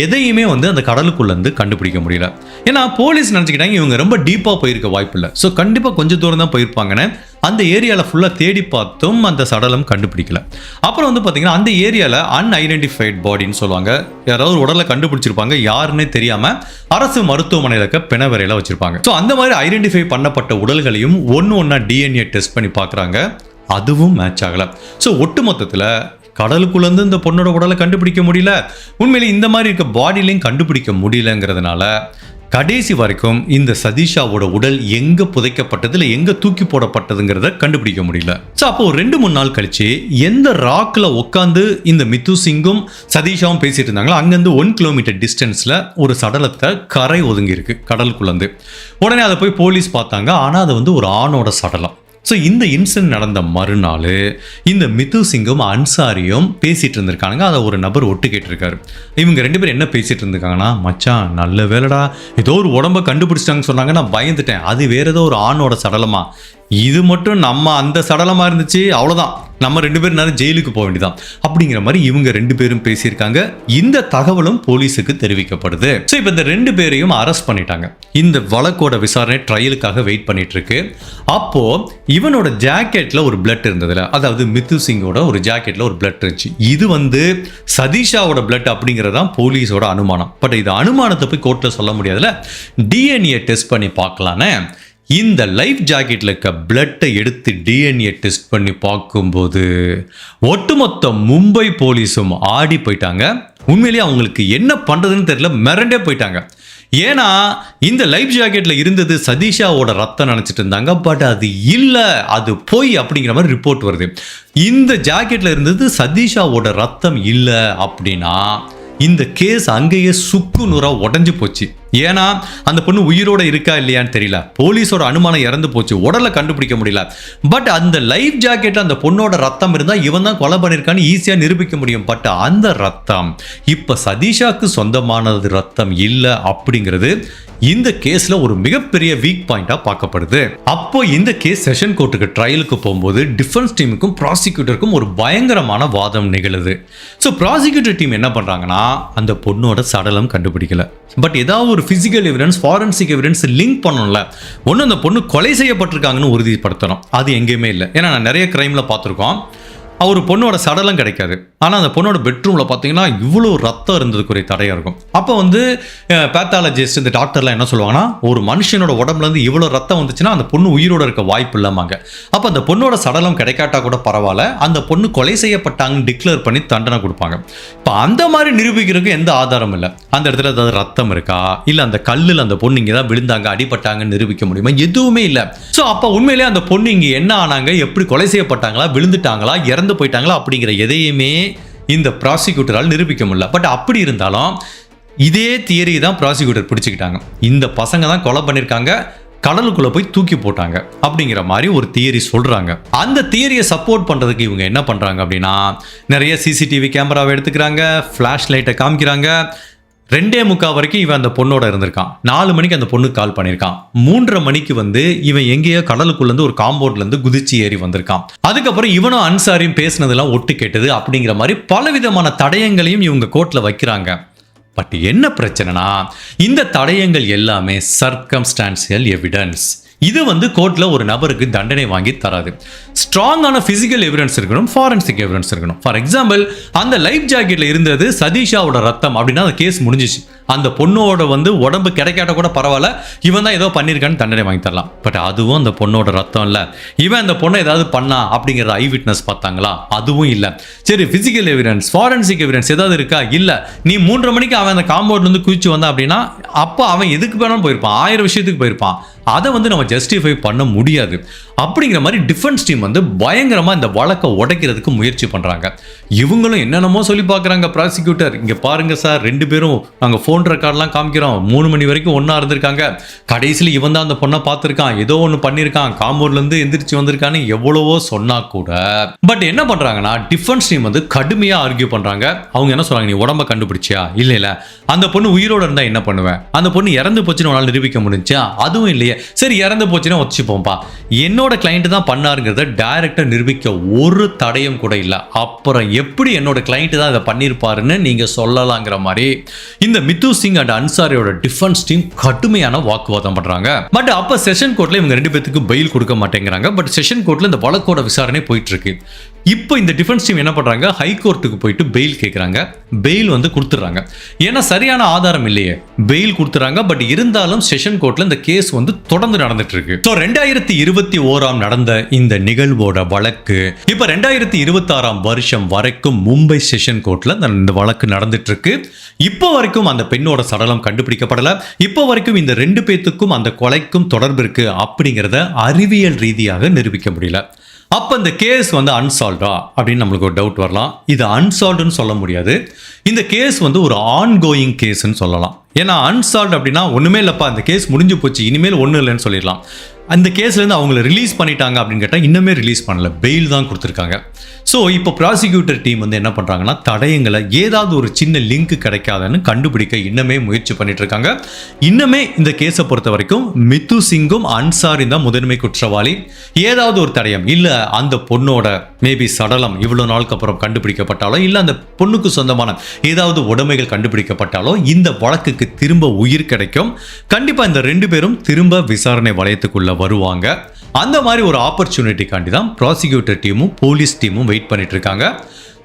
எதையுமே வந்து அந்த கடலுக்குள்ளேருந்து கண்டுபிடிக்க முடியல. ஏன்னா போலீஸ் நினச்சிக்கிட்டாங்க இவங்க ரொம்ப டீப்பாக போயிருக்க வாய்ப்பு இல்லை. ஸோ கண்டிப்பாக கொஞ்சம் தூரம் தான் போயிருப்பாங்கன்னு அந்த ஏரியாவில் ஃபுல்லாக தேடி பார்த்தும் அந்த சடலம் கண்டுபிடிக்கல. அப்புறம் வந்து பார்த்தீங்கன்னா அந்த ஏரியாவில் அன்ஐடென்டிஃபைட் பாடின்னு சொல்லுவாங்க. யாராவது உடலை கண்டுபிடிச்சிருப்பாங்க, யாருன்னே தெரியாமல் அரசு மருத்துவமனையில் இருக்க பிணவரையில் வச்சிருப்பாங்க. ஸோ அந்த மாதிரி ஐடென்டிஃபை பண்ணப்பட்ட உடல்களையும் ஒன்றா டிஎன்ஏ டெஸ்ட் பண்ணி பார்க்குறாங்க. அதுவும் மேட்ச் ஆகலை. ஸோ ஒட்டு மொத்தத்தில் கடலுக்குள்ளேருந்து இந்த பொண்ணோட உடலை கண்டுபிடிக்க முடியல, உண்மையிலே இந்த மாதிரி இருக்க பாடியிலையும் கண்டுபிடிக்க முடியலங்கிறதுனால கடைசி வரைக்கும் இந்த சதீஷாவோட உடல் எங்க புதைக்கப்பட்டது இல்லை எங்க தூக்கி போடப்பட்டதுங்கிறத கண்டுபிடிக்க முடியல. ஸோ அப்போ 2-3 நாள் கழிச்சு எந்த ராக்ல உட்காந்து இந்த மித்து சிங்கும் சதீஷாவும் பேசிட்டு இருந்தாங்களோ அங்கேருந்து 1 கிலோமீட்டர் டிஸ்டன்ஸ்ல ஒரு சடலத்தை கரை ஒதுங்கி இருக்கு கடலுக்குள்ளேருந்து. உடனே அதை போய் போலீஸ் பார்த்தாங்க. ஆனால் அது வந்து ஒரு ஆணோட சடலம். ஸோ இந்த இன்சிடென்ட் நடந்த மறுநாள் இந்த மித்து சிங்கும் அன்சாரியும் பேசிட்டு இருந்திருக்காங்க. அதை ஒரு நபர் ஒட்டு கேட்டிருக்காரு. இவங்க 2 பேரும் என்ன பேசிட்டு இருந்திருக்காங்கன்னா, மச்சான் நல்ல வேலைடா, ஏதோ ஒரு உடம்ப கண்டுபிடிச்சிட்டாங்கன்னு சொன்னாங்க, நான் பயந்துட்டேன். அது வேற ஏதோ ஒரு ஆணோட சடலமா, இது மட்டும் நம்ம அந்த சடலமா இருந்துச்சு, அவ்வளோதான், நம்ம 2 பேரும் நேரம் ஜெயிலுக்கு போக வேண்டியதான் அப்படிங்கிற மாதிரி இவங்க 2 பேரும் பேசியிருக்காங்க. இந்த தகவலும் போலீஸுக்கு தெரிவிக்கப்படுது. ஸோ இப்போ இந்த 2 பேரையும் அரெஸ்ட் பண்ணிட்டாங்க. இந்த வழக்கோட விசாரணை ட்ரையலுக்காக வெயிட் பண்ணிட்டு இருக்கு. அப்போ இவனோட ஜாக்கெட்ல ஒரு பிளட் இருந்ததுல, அதாவது மித்து சிங்கோட ஒரு ஜாக்கெட்ல ஒரு பிளட் இருந்துச்சு. இது வந்து சதீஷாவோட பிளட் அப்படிங்கறதான் போலீஸோட அனுமானம். பட் இது அனுமானத்தை போய் கோர்ட்ல சொல்ல முடியாதுல, டிஎன்ஏ டெஸ்ட் பண்ணி பார்க்கலான்னு இந்த லைஃப் ஜாக்கெட்ல இருக்க பிளட்டை எடுத்து டிஎன்ஏ டெஸ்ட் பண்ணி பார்க்கும்போது ஒட்டுமொத்த மும்பை போலீஸும் ஆடி போயிட்டாங்க. உண்மையிலேயே அவங்களுக்கு என்ன பண்றதுன்னு தெரியல, மிரண்டே போயிட்டாங்க. ஏன்னா இந்த லைஃப் ஜாக்கெட்ல இருந்தது சதீஷாவோட ரத்தம் நினைச்சிட்டு இருந்தாங்க. பட் அது இல்லை, அது பொய் அப்படிங்கிற மாதிரி ரிப்போர்ட் வருது. இந்த ஜாக்கெட்ல இருந்தது சதீஷாவோட ரத்தம் இல்லை அப்படின்னா இந்த கேஸ் அங்கேயே சுக்கு நூறா உடஞ்சு போச்சு. ஏன்னா அந்த பொண்ணு உயிரோட இருக்கா இல்லையான்னு தெரியல, போலீஸோட அனுமானம் இறந்து போச்சு, உடலை கண்டுபிடிக்க முடியல. பட் அந்த லைஃப் ஜாக்கெட்ல அந்த பொண்ணோட ரத்தம் இருந்தா இவன் தான் கொலை பண்ணிருக்கான்னு ஈஸியா நிரூபிக்க முடியும். பட் அந்த ரத்தம் இப்ப சதீஷாக்கு சொந்தமானது ரத்தம் இல்லை அப்படிங்கிறது இந்த கேஸ்ல ஒரு மிகப்பெரிய வீக் பாயிண்டா பார்க்கப்படுது. அப்போ இந்த கேஸ் செஷன் கோர்ட்டுக்கு ட்ரையலுக்கு போகும்போது டிஃபென்ஸ் டீமுக்கும் ப்ராசிக்யூட்டருக்கும் ஒரு பயங்கரமான வாதம் நிகழுது. ஸோ ப்ராசிக்யூட்டர் டீம் என்ன பண்றாங்கன்னா, அந்த பொண்ணோட சடலம் கண்டுபிடிக்கல, பட் ஏதாவது ஒரு physical evidence, forensic evidence link பண்ணணும்ல. ஒன்று அந்த பொண்ணு கொலை செய்யப்பட்டிருக்காங்கன்னு உறுதிப்படுத்தணும். அது எங்கேயுமே இல்லை. ஏன்னா நான் நிறைய கிரைம்ல பார்த்துருக்கோம், ஒரு பொண்ணோட சடலம் கிடைக்காது, ஆனால் அந்த பொண்ணோட பெட்ரூமில் பார்த்தீங்கன்னா இவ்வளோ ரத்தம் இருந்ததுக்குரிய தடையாக இருக்கும். அப்போ வந்து பேத்தாலஜிஸ்ட் இந்த டாக்டர்லாம் என்ன சொல்லுவாங்கன்னா, ஒரு மனுஷனோட உடம்புலேருந்து இவ்வளோ ரத்தம் வந்துச்சுன்னா அந்த பொண்ணு உயிரோட இருக்க வாய்ப்பு இல்லாமாங்க. அப்போ அந்த பொண்ணோட சடலம் கிடைக்காட்டா கூட பரவாயில்ல, அந்த பொண்ணு கொலை செய்யப்பட்டாங்கன்னு டிக்ளேர் பண்ணி தண்டனை கொடுப்பாங்க. இப்போ அந்த மாதிரி நிரூபிக்கிறதுக்கு எந்த ஆதாரம் இல்லை. அந்த இடத்துல ஏதாவது ரத்தம் இருக்கா, இல்லை அந்த கல்லில் அந்த பொண்ணு இங்கே தான் விழுந்தாங்க அடிபட்டாங்கன்னு நிரூபிக்க முடியுமா? எதுவுமே இல்லை. ஸோ அப்போ உண்மையிலே அந்த பொண்ணு இங்கே என்ன ஆனாங்க, எப்படி கொலை செய்யப்பட்டாங்களா, விழுந்துட்டாங்களா, இறந்து போயிட்டாங்களா அப்படிங்கிற எதையுமே இந்த ப்ராசிக்யூட்டரால் நிரூபிக்க முடியல. பட் அப்படி இருந்தாலும் இதே தியரி தான் ப்ராசிக்யூட்டர் பிடிச்சிக்கிட்டாங்க. இந்த பசங்க தான் கொலை பண்ணியிருக்காங்க, கடலுக்குள்ள போய் தூக்கி போட்டாங்க அப்படிங்கிற மாதிரி ஒரு தியரி சொல்றாங்க. அந்த தியரியை சப்போர்ட் பண்றதுக்கு இவங்க என்ன பண்றாங்க அப்படின்னா, நிறைய சிசிடிவி கேமராவை எடுத்துக்கிறாங்க, ஃபிளாஷ் லைட்டை காமிக்கிறாங்க. 2:45 வரைக்கும் இவன் அந்த பொண்ணோட இருந்திருக்கான். 4 மணிக்கு அந்த பொண்ணு கால் பண்ணியிருக்கான். 3:30 மணிக்கு வந்து இவன் எங்கேயோ கடலுக்குள்ளேருந்து ஒரு காம்பவுண்ட்லேருந்து குதிச்சு ஏறி வந்திருக்கான். அதுக்கப்புறம் இவனும் அன்சாரியும் பேசினதெல்லாம் ஒட்டு கேட்டது அப்படிங்கிற மாதிரி பலவிதமான தடயங்களையும் இவங்க கோர்ட்டில் வைக்கிறாங்க. பட் என்ன பிரச்சனைனா, இந்த தடயங்கள் எல்லாமே சர்க்கம்ஸ்டான்சியல் எவிடன்ஸ். இது வந்து கோர்ட்ல ஒரு நபருக்கு தண்டனை வாங்கி தராது. ஸ்ட்ராங்கான பிசிக்கல் எவிடன்ஸ் இருக்கணும், ஃபாரன்சிக் எவிடன்ஸ் இருக்கணும். ஃபார் எக்ஸாம்பிள், அந்த லைஃப் ஜாக்கெட்ல இருந்தது சதீஷாவோட ரத்தம் அப்படின்னா அந்த கேஸ் முடிஞ்சிச்சு. அந்த பொண்ணோட வந்து உடம்பு கிடைக்காட்ட கூட பரவாயில்ல, இவன் தான் ஏதோ பண்ணியிருக்கான்னு தண்டனை வாங்கி தரலாம். பட் அதுவும் அந்த பொண்ணோட ரத்தம் இல்லை, இவன் அந்த பொண்ணை ஏதாவது பண்ணா அப்படிங்கிற ஐ விட்னஸ் பார்த்தாங்களா, அதுவும் இல்லை. சரி, பிசிக்கல் எவிடன்ஸ், ஃபாரன்சிக் எவிடன்ஸ் ஏதாவது இருக்கா? இல்லை. நீ 3:30 மணிக்கு அவன் அந்த காம்பவுண்ட்ல இருந்து குதிச்சு வந்தான் அப்படின்னா அப்போ அவன் எதுக்கு வேணாலும் போயிருப்பான், 1000 விஷயத்துக்கு போயிருப்பான். அதை வந்து நம்ம ஜஸ்டிஃபை பண்ண முடியாது. அப்படிங்கிற மாதிரி டிஃபென்ஸ் டீம் வந்து பயங்கரமாக இந்த வழக்கை உடைக்கிறதுக்கு முயற்சி பண்ணுறாங்க. இவங்களும் என்னென்னமோ சொல்லி பார்க்குறாங்க. ப்ராசிக்யூட்டர், இங்கே பாருங்க சார், 2 பேரும் நாங்கள் ஃபோன் ரெக்கார்ட்லாம் காமிக்கிறோம், 3 மணி வரைக்கும் ஒன்றா இருந்திருக்காங்க, கடைசியில் இவன் தான் அந்த பொண்ணை பார்த்துருக்கான், ஏதோ ஒன்று பண்ணியிருக்கான், காம்பவுண்ட்லேருந்து எந்திரிச்சு வந்திருக்கான்னு எவ்வளவோ சொன்னா கூட பட் என்ன பண்ணுறாங்கன்னா, டிஃபென்ஸ் டீம் வந்து கடுமையாக ஆர்கியூ பண்ணுறாங்க. அவங்க என்ன சொல்கிறாங்க, நீ உடம்ப கண்டுபிடிச்சியா? இல்லை, அந்த பொண்ணு உயிரோடு இருந்தால் என்ன பண்ணுவேன்? அந்த பொண்ணு இறந்து போச்சுன்னு உன்னால் நிரூபிக்க முடிஞ்சா? அதுவும் இல்லையே. சரி, இறந்து போச்சுன்னா வச்சுப்போம்ப்பா, என்னோட கிளைண்ட் தான் பண்ணாருங்கிறத டைரக்டா நிரூபிக்க ஒரு தடயம் கூட இல்லை. அப்புறம் எப்படி என்னோட கிளைண்ட் தான் இதை பண்ணியிருப்பாருன்னு நீங்க சொல்லலாங்கிற மாதிரி இந்த மித்து சிங் அண்ட் அன்சாரியோட டிஃபென்ஸ் டீம் கடுமையான வாக்குவாதம் பண்றாங்க. பட் அப்ப செஷன் கோர்ட்ல இவங்க 2 பேருக்கு பெயில் கொடுக்க மாட்டேங்கிறாங்க. பட் செஷன் கோர்ட்ல இந்த வழக்கோட விசாரணை போயிட்டு இருக்கு. இப்போ இந்த டிஃபென்ஸ் டீம் என்ன பண்றாங்க, ஹை கோர்ட்டுக்கு போயிட்டு பெயில் கேட்குறாங்க. பெயில் வந்து கொடுத்துட்றாங்க. ஏன்னா சரியான ஆதாரம் இல்லையே, பெயில் கொடுத்துறாங்க. பட் இருந்தாலும் செஷன் கோர்ட்ல இந்த கேஸ் வந்து தொடர்ந்து நடந்துட்டு இருக்கு. 2021 நடந்த இந்த நிகழ்வோட வழக்கு இப்ப 2026 வருஷம் வரைக்கும் மும்பை செஷன் கோர்ட்ல இந்த வழக்கு நடந்துட்டு இருக்கு. இப்போ வரைக்கும் அந்த பெண்ணோட சடலம் கண்டுபிடிக்கப்படல. இப்போ வரைக்கும் இந்த 2 பேத்துக்கும் அந்த கொலைக்கும் தொடர்பு இருக்கு அப்படிங்கிறத அறிவியல் ரீதியாக நிரூபிக்க முடியல. அப்போ இந்த கேஸ் வந்து அன்சால்வ்டா அப்படின்னு நம்மளுக்கு ஒரு டவுட் வரலாம். இது அன்சால்வ்டுன்னு சொல்ல முடியாது. இந்த கேஸ் வந்து ஒரு ஆன்கோயிங் கேஸ்ன்னு சொல்லலாம். ஏன்னா அன்சால்வ் அப்படின்னா ஒன்றுமே இல்லைப்பா, இந்த கேஸ் முடிஞ்சு போச்சு, இனிமேல் ஒன்றும் இல்லைன்னு சொல்லிடலாம். அந்த கேஸ்லேருந்து அவங்கள ரிலீஸ் பண்ணிட்டாங்க அப்படின்னு கேட்டால் இன்னுமே ரிலீஸ் பண்ணல, பெயில் தான் கொடுத்துருக்காங்க. ஸோ இப்போ ப்ராசிக்யூட்டர் டீம் வந்து என்ன பண்ணுறாங்கன்னா, தடயங்களை ஏதாவது ஒரு சின்ன லிங்க் கிடைக்காதுன்னு கண்டுபிடிக்க இன்னமே முயற்சி பண்ணிட்டு இருக்காங்க. இன்னமே இந்த கேஸை பொறுத்த வரைக்கும் மித்து சிங்கும் அன்சாரி தான் முதன்மை குற்றவாளி. ஏதாவது ஒரு தடயம், இல்லை அந்த பொண்ணோட மேபி சடலம் இவ்வளோ நாளுக்கு அப்புறம் கண்டுபிடிக்கப்பட்டாலோ, இல்லை அந்த பொண்ணுக்கு சொந்தமான ஏதாவது உடைமைகள் கண்டுபிடிக்கப்பட்டாலோ இந்த வழக்குக்கு திரும்ப உயிர் கிடைக்கும். கண்டிப்பாக இந்த 2 பேரும் திரும்ப விசாரணை வளையத்துக்குள்ள வருவாங்க. அந்த மாதிரி ஒரு ஆப்பர்ச்சுனிட்டிக்காண்டி தான் ப்ராசிக்யூட்டர் டீமும் போலீஸ் டீமும் வெயிட் பண்ணிட்டு இருக்காங்க.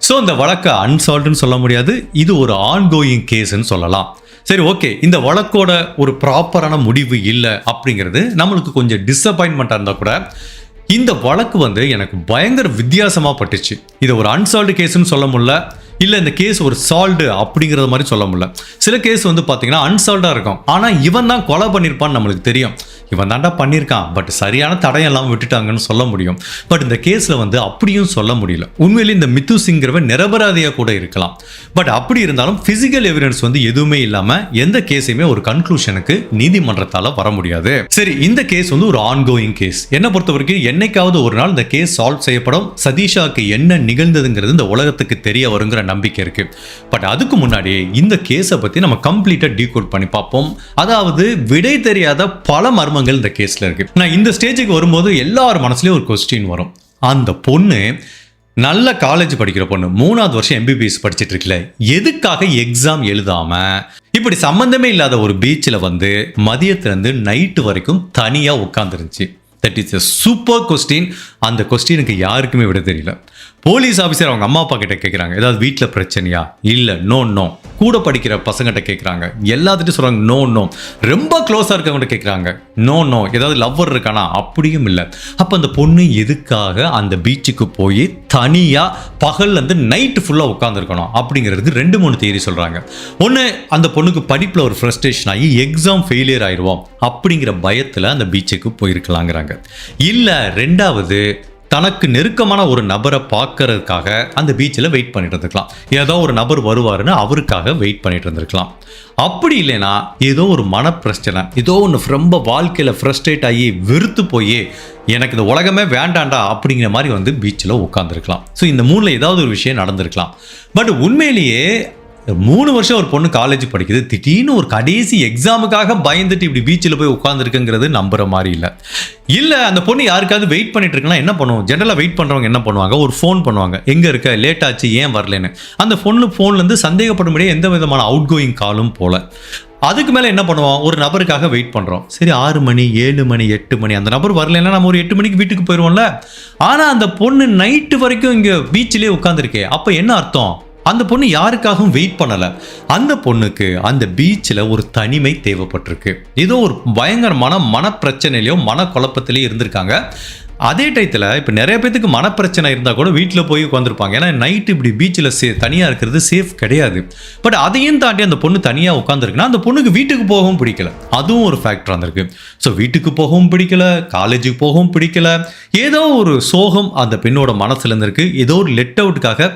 ஸோ இந்த வழக்கை அன்சால்வ்டுன்னு சொல்ல முடியாது, இது ஒரு ஆன்கோயிங் கேஸ்ன்னு சொல்லலாம். சரி, ஓகே, இந்த வழக்கோட ஒரு ப்ராப்பரான முடிவு இல்லை அப்படிங்கிறது நம்மளுக்கு கொஞ்சம் டிசப்பாயின்மெண்ட்டாக இருந்தால் கூட இந்த வழக்கு வந்து எனக்கு பயங்கர வித்தியாசமாக பட்டுச்சு. இதை ஒரு அன்சால்வ்டு கேஸ்ன்னு சொல்ல முடியல, இல்லை இந்த கேஸ் ஒரு சால்வ்டு அப்படிங்கிறது மாதிரி சொல்ல முடியல. சில கேஸ் வந்து பார்த்தீங்கன்னா அன்சால்வ்டாக இருக்கும், ஆனால் இவன் தான் கொலை பண்ணியிருப்பான்னு நம்மளுக்கு தெரியும், இவன் தாண்டா பண்ணியிருக்கான், பட் சரியான தடயம் எல்லாம் விட்டுட்டாங்கன்னு சொல்ல முடியும். பட் இந்த கேஸில் வந்து அப்படியும் சொல்ல முடியல. உண்மையிலே இந்த மித்து சிங்கிறவன் நிரபராதியாக கூட இருக்கலாம். பட் அப்படி இருந்தாலும் ஃபிசிக்கல் எவிடன்ஸ் வந்து எதுவுமே இல்லாமல் எந்த கேஸையுமே ஒரு கன்க்ளூஷனுக்கு நீதிமன்றத்தால் வர முடியாது. சரி, இந்த கேஸ் வந்து ஒரு ஆன்கோயிங் கேஸ். என்னை பொறுத்த வரைக்கும் என்னைக்காவது ஒரு நாள் இந்த கேஸ் சால்வ் செய்யப்படும், சதீஷாவுக்கு என்ன நிகழ்ந்ததுங்கிறது இந்த உலகத்துக்கு தெரிய வருங்கிற நம்பிக்கை இருக்கு. பட் அதுக்கு முன்னாடி இந்த கேஸை பற்றி நம்ம கம்ப்ளீட்டாக டீகோட் பண்ணி பார்ப்போம். அதாவது விடை தெரியாத பல மர்மங்கள் இந்த கேஸ்ல இருக்கு. நான் இந்த ஸ்டேஜுக்கு வரும்போது எல்லார் மனசுலயும் ஒரு கொஸ்டின் வரும். அந்த பொண்ணு நல்ல காலேஜ் படிக்கிற பொண்ணு, 3வது வருஷம் MBBS படிச்சுட்டு இருக்குல்ல, எதுக்காக எக்ஸாம் எழுதாம இப்படி சம்பந்தமே இல்லாத ஒரு பீச்சில் வந்து மதியத்திலிருந்து நைட்டு வரைக்கும் தனியா உட்கார்ந்துருந்துச்சு? That is a super question. அந்த கொஸ்டினுக்கு யாருக்குமே விட தெரியல. போலீஸ் ஆஃபீஸர் அவங்க அம்மா அப்பா கிட்ட கேட்குறாங்க, ஏதாவது வீட்டில் பிரச்சனையா? இல்லை, நோ. கூட படிக்கிற பசங்கிட்ட கேட்குறாங்க, எல்லாத்துட்டும் சொல்கிறாங்க நோ. ரொம்ப க்ளோஸாக இருக்கவங்ககிட்ட கேட்குறாங்க, நோ. ஏதாவது லவ்வர் இருக்கானா? அப்படியும் இல்லை. அப்போ அந்த பொண்ணு எதுக்காக அந்த பீச்சுக்கு போய் தனியாக பகல்லேருந்து நைட்டு ஃபுல்லாக உட்காந்துருக்கணும் அப்படிங்கிறதுக்கு 2-3 தியரி சொல்கிறாங்க. ஒன்று, அந்த பொண்ணுக்கு படிப்பில் ஒரு ஃப்ரஸ்ட்ரேஷன் ஆகி எக்ஸாம் ஃபெயிலியர் ஆயிடுவோம் அப்படிங்கிற பயத்தில் அந்த பீச்சுக்கு போயிருக்கலாங்கிறாங்க. இல்லை, 2வது, தனக்கு நெருக்கமான ஒரு நபரை பார்க்கறதுக்காக அந்த பீச்சில் வெயிட் பண்ணிட்டு இருந்திருக்கலாம். ஏதோ ஒரு நபர் வருவாருன்னு அவருக்காக வெயிட் பண்ணிட்டு இருந்திருக்கலாம். அப்படி இல்லைன்னா ஏதோ ஒரு மனப்பிரச்சனை, ஏதோ ஒன்று ரொம்ப வாழ்க்கையில் ஃப்ரஸ்ட்ரேட் ஆகி வெறுத்து போய் எனக்கு இந்த உலகமே வேண்டாண்டா அப்படிங்கிற மாதிரி வந்து பீச்சில் உட்காந்துருக்கலாம். ஸோ இந்த 3ல் ஏதாவது ஒரு விஷயம் நடந்திருக்கலாம். பட் உண்மையிலேயே 3 வருஷம் ஒரு பொண்ணு காலேஜ் படிக்குது, திடீர்னு ஒரு கடைசி எக்ஸாமுக்காக பயந்துட்டு இப்படி பீச்சில் போய் உட்காந்துருக்குங்கிறது நம்புற மாதிரி இல்லை. அந்த பொண்ணு யாருக்காவது வெயிட் பண்ணிட்டு இருக்கலாம். என்ன பண்ணுவோம்? ஜென்ரலாக வெயிட் பண்ணுறவங்க என்ன பண்ணுவாங்க? ஒரு ஃபோன் பண்ணுவாங்க, எங்கே இருக்க, லேட் ஆச்சு, ஏன் வரலன்னு. அந்த ஃபோன்லேருந்து சந்தேகப்படும்படியே எந்த விதமான அவுட் கோயிங் காலும் போல. அதுக்கு மேலே என்ன பண்ணுவோம்? ஒரு நபருக்காக வெயிட் பண்ணுறோம். சரி, 6 மணி, 7 மணி, 8 மணி, அந்த நபர் வரலைன்னா நம்ம ஒரு 8 மணிக்கு வீட்டுக்கு போயிடுவோம்ல. ஆனால் அந்த பொண்ணு நைட்டு வரைக்கும் இங்கே பீச்சிலே உட்காந்துருக்கே. அப்போ என்ன அர்த்தம்? அந்த பொண்ணு யாருக்காகவும் வெயிட் பண்ணலை. அந்த பொண்ணுக்கு அந்த பீச்சில் ஒரு தனிமை தேவைப்பட்டிருக்கு. ஏதோ ஒரு பயங்கரமான மனப்பிரச்சனையிலையோ மனக்குழப்பத்திலையும் இருந்திருக்காங்க. அதே டயத்தில் இப்போ நிறைய பேத்துக்கு மனப்பிரச்சனை இருந்தால் கூட வீட்டில் போய் உட்காந்துருப்பாங்க. ஏன்னா நைட்டு இப்படி பீச்சில் தனியாக இருக்கிறது சேஃப் கிடையாது. பட் அதையும் தாண்டி அந்த பொண்ணு தனியாக உட்காந்துருக்குன்னா அந்த பொண்ணுக்கு வீட்டுக்கு போகவும் பிடிக்கல. அதுவும் ஒரு ஃபேக்டர் வந்திருக்கு. ஸோ வீட்டுக்கு போகவும் பிடிக்கல, காலேஜுக்கு போகவும் பிடிக்கல, ஏதோ ஒரு சோகம் அந்த பெண்ணோட மனசுல இருந்திருக்கு. ஏதோ ஒரு லெட் அவுட்டுக்காக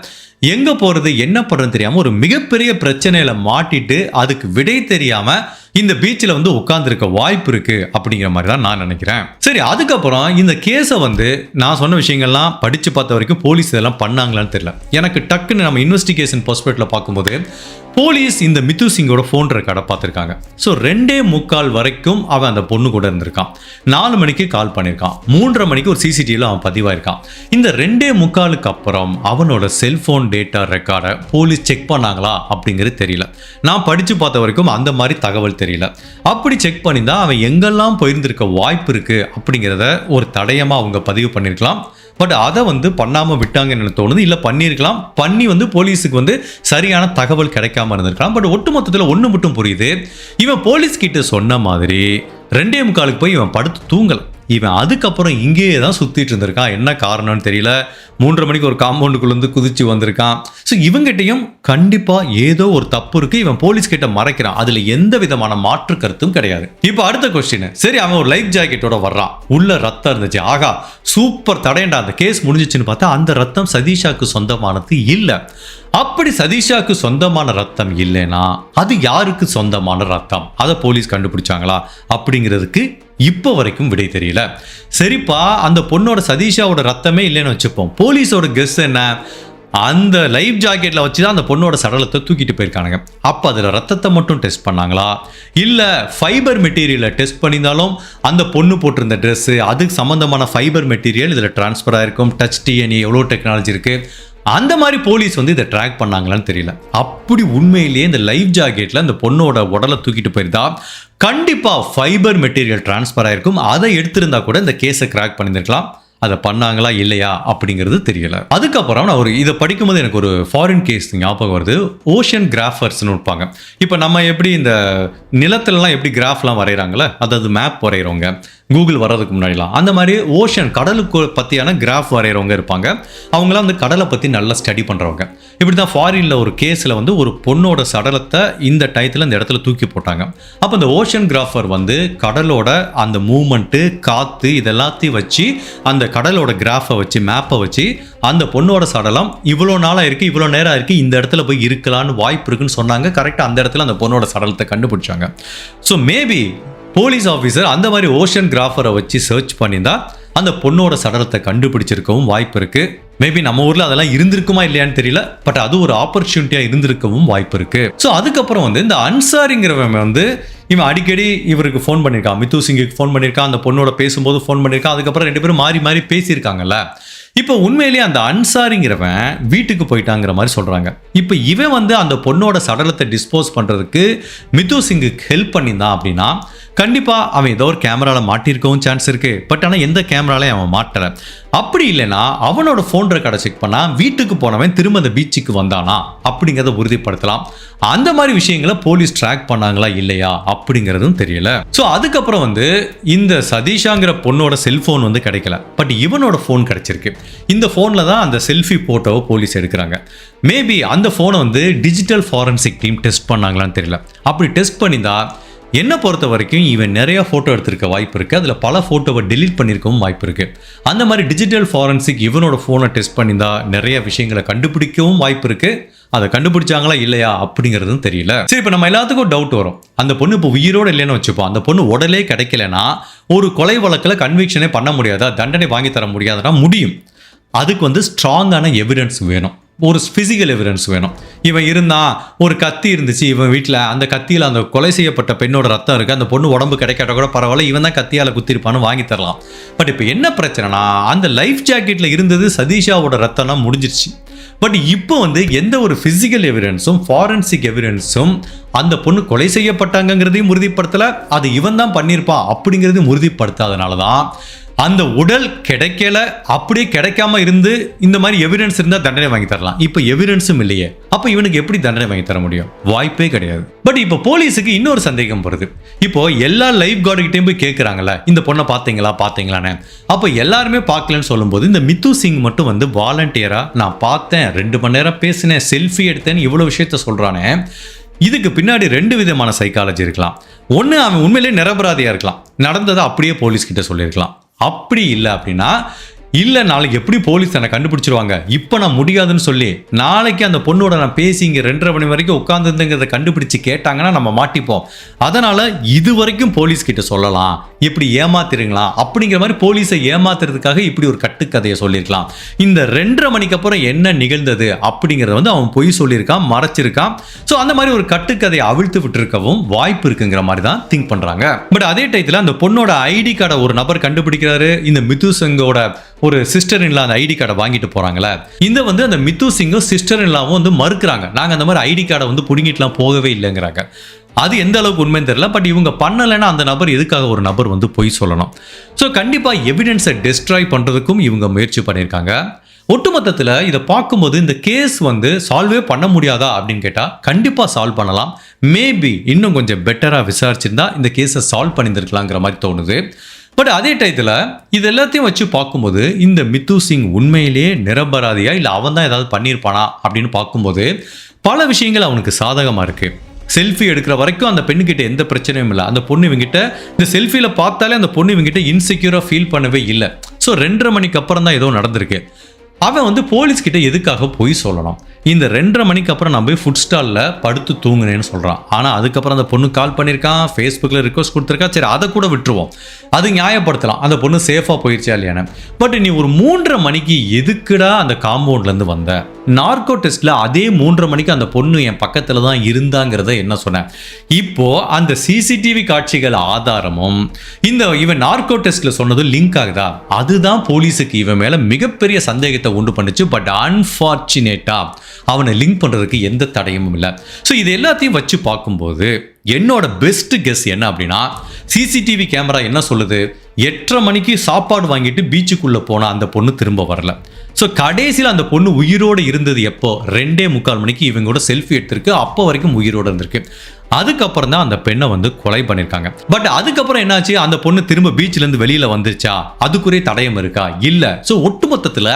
எங்கே போகிறது என்ன பண்ணுறதுன்னு தெரியாமல் ஒரு மிகப்பெரிய பிரச்சனையில் மாட்டிட்டு அதுக்கு விடை தெரியாமல் இந்த பீச்சில் வந்து உட்காந்துருக்க வாய்ப்பு இருக்குது அப்படிங்கிற மாதிரி தான் நான் நினைக்கிறேன். சரி, அதுக்கப்புறம் இந்த கேஸை வந்து நான் சொன்ன விஷயங்கள்லாம் படித்து பார்த்த வரைக்கும் போலீஸ் இதெல்லாம் பண்ணாங்களான்னு தெரியல. எனக்கு டக்குன்னு நம்ம இன்வெஸ்டிகேஷன் பெர்ஸ்பெக்டிவ்ல பார்க்கும்போது போலீஸ் இந்த மித்து சிங்கோட ஃபோன் ரெக்கார்டை பார்த்துருக்காங்க. ஸோ 2:45 வரைக்கும் அவன் அந்த பொண்ணு கூட இருந்திருக்கான். 4 மணிக்கு கால் பண்ணியிருக்கான். 3:30 மணிக்கு ஒரு சிசிடிவியில் அவன் பதிவாயிருக்கான். இந்த 2:45க்கு அப்புறம் அவனோட செல்ஃபோன் டேட்டா ரெக்கார்டை போலீஸ் செக் பண்ணாங்களா அப்படிங்கிறது தெரியல. நான் படித்து பார்த்த வரைக்கும் அந்த மாதிரி தகவல் தெரியல. அப்படி செக் பண்ணியிருந்தா அவன் எங்கெல்லாம் போயிருந்திருக்க வாய்ப்பு இருக்குது அப்படிங்கிறத ஒரு தடயமாக அவங்க பதிவு பண்ணியிருக்கலாம். பட் அதை வந்து பண்ணாமல் விட்டாங்கன்னு தோணுது. இல்லை பண்ணியிருக்கலாம், பண்ணி வந்து போலீஸுக்கு வந்து சரியான தகவல் கிடைக்காம இருந்திருக்கலாம். பட் ஒட்டுமொத்தத்தில் ஒன்று மட்டும் புரியுது, இவன் போலீஸ் கிட்ட சொன்ன மாதிரி 2:45 போய் இவன் படுத்து தூங்கலை. இவன் அதுக்கப்புறம் இங்கேயே தான் சுற்றிட்டு இருந்திருக்கான். என்ன காரணம்னு தெரியல. 3:30 மணிக்கு ஒரு காம்பவுண்டுக்குள்ளேருந்து குதிச்சு வந்திருக்கான். ஸோ இவங்கிட்டையும் கண்டிப்பாக ஏதோ ஒரு தப்பு இருக்குது. இவன் போலீஸ் கிட்ட மறைக்கிறான். அதில் எந்த விதமான மாற்று கருத்தும் கிடையாது. இப்போ அடுத்த கொஸ்டின், சரி அவன் ஒரு லைஃப் ஜாக்கெட்டோட வர்றான், உள்ள ரத்தம் இருந்துச்சு, ஆகா சூப்பர் தடையண்டா, அந்த கேஸ் முடிஞ்சிச்சுன்னு பார்த்தா அந்த ரத்தம் சதீஷாக்கு சொந்தமானது இல்லை. அப்படி சதீஷாக்கு சொந்தமான ரத்தம் இல்லைன்னா அது யாருக்கு சொந்தமான ரத்தம்? அதை போலீஸ் கண்டுபிடிச்சாங்களா அப்படிங்கிறதுக்கு இப்போ வரைக்கும் விடை தெரியல. சரிப்பா, அந்த பொண்ணோட சதீஷாவோட ரத்தமே இல்லைன்னு வச்சுப்போம். போலீஸோட கெஸ் என்ன? அந்த லைஃப் ஜாக்கெட்டில் வச்சு தான் அந்த பொண்ணோட சடலத்தை தூக்கிட்டு போயிருக்கானுங்க. அப்போ அதில் ரத்தத்தை மட்டும் டெஸ்ட் பண்ணாங்களா? இல்லை ஃபைபர் மெட்டீரியலை டெஸ்ட் பண்ணியிருந்தாலும் அந்த பொண்ணு போட்டிருந்த ட்ரெஸ்ஸு அதுக்கு சம்மந்தமான ஃபைபர் மெட்டீரியல் இதில் ட்ரான்ஸ்ஃபர் ஆகிருக்கும். டச் டிஎன்ஏ எவ்வளோ டெக்னாலஜி இருக்குது, அந்த மாதிரி போலீஸ் வந்து இதை ட்ராக் பண்ணாங்களான்னு தெரியல. அப்படி உண்மையிலேயே இந்த லைஃப் ஜாக்கெட்டில் அந்த பொண்ணோட உடலை தூக்கிட்டு போயிருந்தா கண்டிப்பாக ஃபைபர் மெட்டீரியல் ட்ரான்ஸ்ஃபர் ஆகிருக்கும். அதை எடுத்திருந்தா கூட இந்த கேஸை கிராக் பண்ணியிருக்கலாம். அதை பண்ணாங்களா இல்லையா அப்படிங்கிறது தெரியல. அதுக்கப்புறம் நான் இதை படிக்கும்போது எனக்கு ஒரு ஃபாரின் கேஸ் ஞாபகம் வருது. ஓஷன் கிராஃபர்ஸ்னு இருப்பாங்க. இப்போ நம்ம எப்படி இந்த நிலத்திலலாம் எப்படி கிராஃப்லாம் வரைகிறாங்களே, அதாவது மேப் வரைகிறவங்க கூகுள் வர்றதுக்கு முன்னாடிலாம், அந்த மாதிரி ஓஷன் கடலுக்கு பற்றியான கிராஃப் வரைகிறவங்க இருப்பாங்க. அவங்களாம் வந்து கடலை பற்றி நல்லா ஸ்டடி பண்ணுறவங்க. இப்படி தான் ஃபாரினில் ஒரு கேஸில் வந்து ஒரு பொண்ணோட சடலத்தை இந்த டயத்தில் இந்த இடத்துல தூக்கி போட்டாங்க. அப்போ இந்த ஓஷன் கிராஃபர் வந்து கடலோட அந்த மூமெண்ட்டு, காற்று இதெல்லாத்தையும் வச்சு அந்த கடலோட கிராஃபை வச்சு மேப்பை வச்சு அந்த பொண்ணோட சடலம் இவ்வளோ நாளாக இருக்குது, இவ்வளோ நேரம் இருக்குது, இந்த இடத்துல போய் இருக்கலான்னு வாய்ப்பு இருக்குன்னு சொன்னாங்க. கரெக்டாக அந்த இடத்துல அந்த பொண்ணோட சடலத்தை கண்டுபிடிச்சாங்க. ஸோ மேபி போலீஸ் ஆஃபீஸர் அந்த மாதிரி ஓஷன் கிராஃபரை வச்சு சர்ச் பண்ணியிருந்தா அந்த பொண்ணோட சடலத்தை கண்டுபிடிச்சிருக்கவும் வாய்ப்பு இருக்குது. மேபி நம்ம ஊரில் அதெல்லாம் இருந்திருக்குமா இல்லையான்னு தெரியல. பட் அது ஒரு ஆப்பர்ச்சுனிட்டியாக இருந்திருக்கவும் வாய்ப்பு இருக்குது. ஸோ அதுக்கப்புறம் வந்து இந்த அன்சாரிங்கிறவன் வந்து இவன் அடிக்கடி இவருக்கு ஃபோன் பண்ணியிருக்கான், மித்து சிங்குக்கு ஃபோன் பண்ணியிருக்கான், அந்த பொண்ணோட பேசும்போது ஃபோன் பண்ணியிருக்கான். அதுக்கப்புறம் 2 பேரும் மாறி மாறி பேசியிருக்காங்கல்ல. இப்போ உண்மையிலேயே அந்த அன்சாரிங்கிறவன் வீட்டுக்கு போயிட்டாங்கிற மாதிரி சொல்றாங்க. இப்போ இவன் வந்து அந்த பொண்ணோட சடலத்தை டிஸ்போஸ் பண்றதுக்கு மித்து சிங்குக்கு ஹெல்ப் பண்ணியிருந்தான் அப்படின்னா கண்டிப்பா அவன் ஏதோ ஒரு கேமரால மாட்டிருக்கவும் சான்ஸ் இருக்கு. பட் ஆனால் எந்த கேமராலையும் அவன் மாட்டல. அப்படி இல்லைன்னா அவனோட ஃபோன் ரெக்கார்டை செக் பண்ணா வீட்டுக்கு போனவன் திரும்ப அந்த பீச்சுக்கு வந்தானா அப்படிங்கிறத உறுதிப்படுத்தலாம். அந்த மாதிரி விஷயங்களை போலீஸ் ட்ராக் பண்ணாங்களா இல்லையா அப்படிங்கிறதும் தெரியல. ஸோ அதுக்கப்புறம் வந்து இந்த சதீஷாங்கிற பொண்ணோட செல்போன் வந்து கிடைக்கல. பட் இவனோட ஃபோன் கிடைச்சிருக்கு. இந்த ஃபோனில் தான் அந்த செல்ஃபி போட்டோவை போலீஸ் எடுக்கிறாங்க. மேபி அந்த ஃபோனை வந்து டிஜிட்டல் ஃபாரன்சிக் டீம் டெஸ்ட் பண்ணாங்களான்னு தெரியல. அப்படி டெஸ்ட் பண்ணியிருந்தா என்னை பொறுத்த வரைக்கும் இவன் நிறைய ஃபோட்டோ எடுத்திருக்க வாய்ப்பு இருக்குது. அதில் பல ஃபோட்டோவை டெலீட் பண்ணியிருக்கவும் வாய்ப்பு இருக்குது. அந்த மாதிரி டிஜிட்டல் ஃபாரன்சிக் இவனோட ஃபோனை டெஸ்ட் பண்ணியிருந்தா நிறைய விஷயங்களை கண்டுபிடிக்கவும் வாய்ப்பு இருக்குது. அதை கண்டுபிடிச்சாங்களா இல்லையா அப்படிங்கிறதும் தெரியல. சரி, இப்போ நம்ம எல்லாத்துக்கும் டவுட் வரும். அந்த பொண்ணு இப்போ உயிரோடு இல்லைன்னு வச்சுப்போம். அந்த பொண்ணு உடலே கிடைக்கலனா ஒரு கொலை வழக்கில் கன்விக்ஷனே பண்ண முடியாதா, தண்டனை வாங்கி தர முடியாதுன்னா முடியும். அதுக்கு வந்து ஸ்ட்ராங்கான எவிடன்ஸ் வேணும், ஒரு ஃபிசிக்கல் எவிடன்ஸ் வேணும். இவன் இருந்தான், ஒரு கத்தி இருந்துச்சு இவன் வீட்டில், அந்த கத்தியில் அந்த கொலை செய்யப்பட்ட பெண்ணோட ரத்தம் இருக்குது, அந்த பொண்ணு உடம்பு கிடைக்காட்ட கூட பரவாயில்ல, இவன் தான் கத்தியால் குத்திருப்பான்னு வாங்கி தரலாம். பட் இப்போ என்ன பிரச்சனைனா அந்த லைஃப் ஜாக்கெட்டில் இருந்தது சதீஷாவோட ரத்தம்னா முடிஞ்சிருச்சு. பட் இப்போ வந்து எந்த ஒரு ஃபிசிக்கல் எவிடன்ஸும் ஃபாரன்சிக் எவிடன்ஸும் அந்த பொண்ணு கொலை செய்யப்பட்டாங்கிறதையும் உறுதிப்படுத்தலை, அது இவன் தான் பண்ணியிருப்பான் அப்படிங்கிறதையும் உறுதிப்படுத்தாதனால தான் அந்த உடல் கிடைக்கல. அப்படியே கிடைக்காம இருந்து இந்த மாதிரி எவிடன்ஸ் இருந்தால் தண்டனை வாங்கி தரலாம். இப்போ எவிடன்ஸும் இல்லையே, அப்போ இவனுக்கு எப்படி தண்டனை வாங்கி தர முடியும்? வாய்ப்பே கிடையாது. பட் இப்போ போலீஸுக்கு இன்னொரு சந்தேகம் வருது. இப்போ எல்லா லைஃப் கார்டுகிட்டையும் போய் கேட்குறாங்கல்ல, இந்த பொண்ணை பார்த்தீங்களான்னு. அப்போ எல்லாருமே பார்க்கலன்னு சொல்லும்போது இந்த மித்து சிங் மட்டும் வந்து வாலண்டியராக நான் பார்த்தேன், 2 மணி நேரம் பேசினேன், செல்ஃபி எடுத்தேன்னு இவ்வளோ விஷயத்த சொல்கிறானே. இதுக்கு பின்னாடி 2 விதமான சைக்காலஜி இருக்கலாம். ஒன்று, அவன் உண்மையிலேயே நிரபராதியாக இருக்கலாம், நடந்ததை அப்படியே போலீஸ்கிட்ட சொல்லியிருக்கலாம். அப்படி இல்லை அப்படின்னா இல்லை நாளைக்கு எப்படி போலீஸ் என்னை கண்டுபிடிச்சிருவாங்க, இப்போ நான் முடியாதுன்னு சொல்லி நாளைக்கு அந்த பொண்ணோட நான் பேசி இங்கே 2:30 மணி வரைக்கும் உட்காந்துருந்துங்கிறத கண்டுபிடிச்சு கேட்டாங்கன்னா நம்ம மாட்டிப்போம். அதனால் இது வரைக்கும் போலீஸ்கிட்ட சொல்லலாம், இப்படி ஏமாத்திருங்களா அப்படிங்கிற மாதிரி போலீஸை ஏமாத்துறதுக்காக இப்படி ஒரு கட்டுக்கதையை சொல்லியிருக்கலாம். இந்த 2:30 மணிக்கு அப்புறம் என்ன நிகழ்ந்தது அப்படிங்கிறத வந்து அவன் பொய் சொல்லியிருக்கான், மறைச்சிருக்கான். ஸோ அந்த மாதிரி ஒரு கட்டுக்கதையை அவிழ்த்து விட்டுருக்கவும் வாய்ப்பு இருக்குங்கிற மாதிரி தான் திங்க் பண்ணுறாங்க. பட் அதே டயத்தில் அந்த பொண்ணோட ஐடி கார்டை ஒரு நபர் கண்டுபிடிக்கிறாரு. இந்த மித்து சிங்கோட ஒரு சிஸ்டர் இன்லா அந்த ஐடி கார்டை வாங்கிட்டு போறாங்களே, இந்த வந்து அந்த மித்து சிங்கும் சிஸ்டர் இன்லாவும் வந்து மறுக்கிறாங்க, நாங்கள் அந்த மாதிரி ஐடி கார்டை வந்து பிடுங்கிட்டுலாம் போகவே இல்லைங்கிறாங்க. அது எந்த அளவுக்கு உண்மைன்னு தெரியல. பட் இவங்க பண்ணலைன்னா அந்த நபர் எதுக்காக ஒரு நபர் வந்து பொய் சொல்லணும்? ஸோ கண்டிப்பாக எவிடன்ஸை டெஸ்ட்ராய் பண்ணுறதுக்கும் இவங்க முயற்சி பண்ணியிருக்காங்க. ஒட்டுமொத்தத்தில் இதை பார்க்கும்போது இந்த கேஸ் வந்து சால்வே பண்ண முடியாதா அப்படின்னு கேட்டால் கண்டிப்பாக சால்வ் பண்ணலாம். மேபி இன்னும் கொஞ்சம் பெட்டராக விசாரிச்சிருந்தா இந்த கேஸை சால்வ் பண்ணியிருக்கலாங்கிற மாதிரி தோணுது. பட் அதே டயத்தில் இது எல்லாத்தையும் வச்சு பார்க்கும்போது இந்த மித்து சிங் உண்மையிலேயே நிரபராதியா இல்லை அவன் தான் ஏதாவது பண்ணியிருப்பானா அப்படின்னு பார்க்கும்போது பல விஷயங்கள் அவனுக்கு சாதகமாக இருக்குது. செல்ஃபி எடுக்கிற வரைக்கும் அந்த பெண்ணுக்கிட்ட எந்த பிரச்சனையும் இல்லை. அந்த பொண்ணு இவங்கிட்ட இந்த செல்ஃபியில் பார்த்தாலே அந்த பொண்ணு இவங்கிட்ட இன்செக்யூராக ஃபீல் பண்ணவே இல்லை. ஸோ 2:30 மணிக்கு அப்புறம் தான் ஏதோ நடந்திருக்கு. அவன் வந்து போலீஸ்கிட்ட எதுக்காக போய் சொல்லணும்? இந்த 2:30 மணிக்கு அப்புறம் நான் போய் ஃபுட் ஸ்டாலில் படுத்து தூங்குனேன்னு சொல்கிறான். ஆனால் அதுக்கப்புறம் அந்த பொண்ணு கால் பண்ணியிருக்கான், ஃபேஸ்புக்கில் ரிக்வஸ்ட் கொடுத்துருக்கா. சரி, அதை கூட விட்டுருவோம், அது நியாயப்படுத்தலாம், அந்த பொண்ணு சேஃபாக போயிடுச்சா இல்லையானு. பட் நீ ஒரு 3:30 மணிக்கு எதுக்குடா அந்த காம்பவுண்ட்லேருந்து வந்த? நார்கோ டெஸ்ட்டில் அதே 3:30 மணிக்கு அந்த பொண்ணு என் பக்கத்தில் தான் இருந்தாங்கிறத என்ன சொன்னேன். இப்போது அந்த சிசிடிவி காட்சிகள் ஆதாரமும் இந்த இவன் நார்கோ டெஸ்ட்டில் சொன்னது லிங்க் ஆகுதா? அதுதான் போலீஸுக்கு இவன் மேலே மிகப்பெரிய சந்தேகத்தை உண்டு பண்ணுச்சு. பட் அன்ஃபார்ச்சுனேட்டாக அவனை லிங்க் பண்ணுறதுக்கு எந்த தடையும் இல்லை. ஸோ இது எல்லாத்தையும் வச்சு பார்க்கும்போது என்னோட பெஸ்ட் கெஸ் என்ன அப்படின்னா, சிசிடிவி கேமரா என்ன சொல்லுது, 8:30 மணிக்கு சாப்பாடு வாங்கிட்டு பீச்சுக்குள்ளே போனால் அந்த பொண்ணு திரும்ப வரல. ஸோ கடைசியில் அந்த பொண்ணு உயிரோடு இருந்தது எப்போ? 2:45 மணிக்கு இவங்களோட செல்ஃபி எடுத்திருக்கு, அப்போ வரைக்கும் உயிரோடு இருந்திருக்கு. அதுக்கப்புறம் தான் அந்த பெண்ணை வந்து கொலை பண்ணியிருக்காங்க. பட் அதுக்கப்புறம் என்னாச்சு? அந்த பொண்ணு திரும்ப பீச்சிலேருந்து வெளியில் வந்துருச்சா? அதுக்குரிய தடயம் இருக்கா? இல்லை. ஸோ ஒட்டுமொத்தத்தில்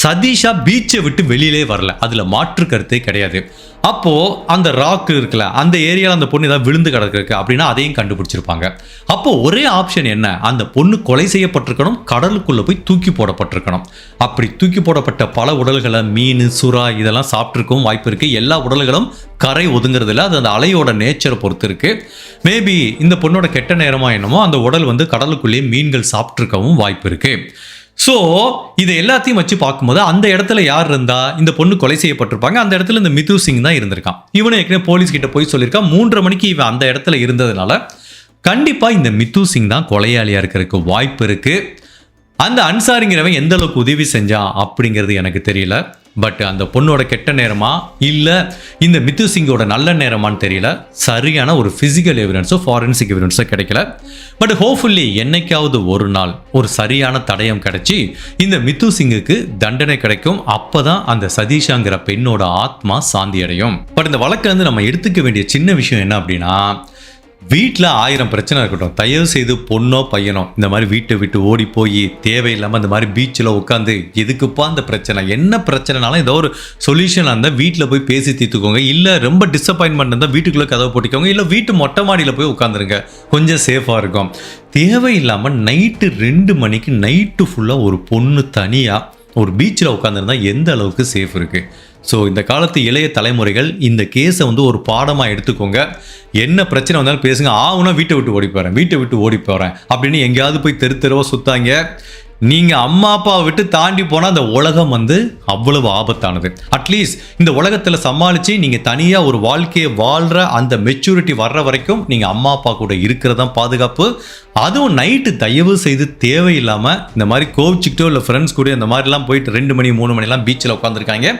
சதீஷா பீச்சை விட்டு வெளியிலே வரல, அதில் மாற்று கருத்தே கிடையாது. அப்போது அந்த ராக்கு இருக்குல்ல, அந்த ஏரியாவில் அந்த பொண்ணு ஏதாவது விழுந்து கிடக்கு அப்படின்னா அதையும் கண்டுபிடிச்சிருப்பாங்க. அப்போது ஒரே ஆப்ஷன் என்ன? அந்த பொண்ணு கொலை செய்யப்பட்டிருக்கணும், கடலுக்குள்ளே போய் தூக்கி போடப்பட்டிருக்கணும். அப்படி தூக்கி போடப்பட்ட பல உடல்களை மீன், சுறா இதெல்லாம் சாப்பிட்ருக்கவும் வாய்ப்பு இருக்குது. எல்லா உடல்களும் கரை ஒதுங்கிறதுல அது அந்த அலையோட நேச்சரை பொறுத்து இருக்குது. மேபி இந்த பொண்ணோட கெட்ட நேரமாக என்னமோ அந்த உடல் வந்து கடலுக்குள்ளேயே மீன்கள் சாப்பிட்ருக்கவும் வாய்ப்பு இருக்குது. ஸோ இதை எல்லாத்தையும் வச்சு பார்க்கும்போது அந்த இடத்துல யார் இருந்தா இந்த பொண்ணு கொலை செய்யப்பட்டிருப்பாங்க? அந்த இடத்துல இந்த மித்து சிங் தான் இருந்திருக்கான். இவனை ஏற்கனவே போலீஸ் கிட்ட போய் சொல்லியிருக்கான். 3:30 மணிக்கு இவன் அந்த இடத்துல இருந்ததுனால கண்டிப்பாக இந்த மித்து சிங் தான் கொலையாளியாக இருக்கிறதுக்கு வாய்ப்பு இருக்குது. அந்த அன்சாரிங்கிறவன் எந்த அளவுக்கு உதவி செஞ்சான் அப்படிங்கிறது எனக்கு தெரியல. பட் அந்த பொண்ணோட கெட்ட நேரமா இல்லை இந்த மித்து சிங்கோட நல்ல நேரமான்னு தெரியல. சரியான ஒரு ஃபிசிக்கல் எவிடன்ஸோ ஃபாரன்சிக் எவிடன்ஸோ கிடைக்கல. பட் ஹோப்ஃபுல்லி என்னைக்காவது ஒரு நாள் ஒரு சரியான தடயம் கிடைச்சி இந்த மித்து சிங்குக்கு தண்டனை கிடைக்கும். அப்போதான் அந்த சதீஷாங்கிற பெண்ணோட ஆத்மா சாந்தி அடையும். பட் இந்த வழக்கில் இருந்து நம்ம எடுத்துக்க வேண்டிய சின்ன விஷயம் என்ன அப்படின்னா, வீட்டில் 1000 பிரச்சனை இருக்கட்டும், தயவு செய்து பொண்ணோ பையனோ இந்த மாதிரி வீட்டை விட்டு ஓடி போய் தேவையில்லாமல் இந்த மாதிரி பீச்சில் உட்காந்து எதுக்குப்பா அந்த பிரச்சனை, என்ன பிரச்சனைனாலும் ஏதோ ஒரு சொல்யூஷன் இருந்தால் வீட்டில் போய் பேசி தீர்த்துக்கோங்க. இல்லை ரொம்ப டிசப்பாயின்மெண்ட் இருந்தால் வீட்டுக்குள்ளே கதவை போட்டிக்கோங்க. இல்லை வீட்டு மொட்டை மாடியில் போய் உட்காந்துருங்க, கொஞ்சம் சேஃபாக இருக்கும். தேவையில்லாமல் நைட்டு 2 மணிக்கு நைட்டு ஃபுல்லாக ஒரு பொண்ணு தனியாக ஒரு பீச்சில் உட்காந்துருந்தா எந்த அளவுக்கு சேஃப் இருக்குது. ஸோ இந்த காலத்து இளைய தலைமுறைகள் இந்த கேஸை ஒரு பாடமாக எடுத்துக்கோங்க. என்ன பிரச்சனை வந்தாலும் பேசுங்க. ஆகுனா வீட்டை விட்டு ஓடி போகிறேன் அப்படின்னு எங்கேயாவது போய் தெருவாக சுத்தாங்க. நீங்கள் அம்மா அப்பாவை விட்டு தாண்டி போனால் அந்த உலகம் அவ்வளவு ஆபத்தானது. அட்லீஸ்ட் இந்த உலகத்தில் சமாளித்து நீங்கள் தனியாக ஒரு வாழ்க்கையை வாழ்கிற அந்த மெச்சூரிட்டி வர்ற வரைக்கும் நீங்கள் அம்மா அப்பா கூட இருக்கிறதான் பாதுகாப்பு. அதுவும் நைட்டு தயவு செய்து தேவையில்லாமல் இந்த மாதிரி கோவிச்சுக்கிட்டோ இல்லை ஃப்ரெண்ட்ஸ் கூட இந்த மாதிரிலாம் போயிட்டு 2 மணி 3 மணிலாம் பீச்சில் உட்காந்துருக்காங்க.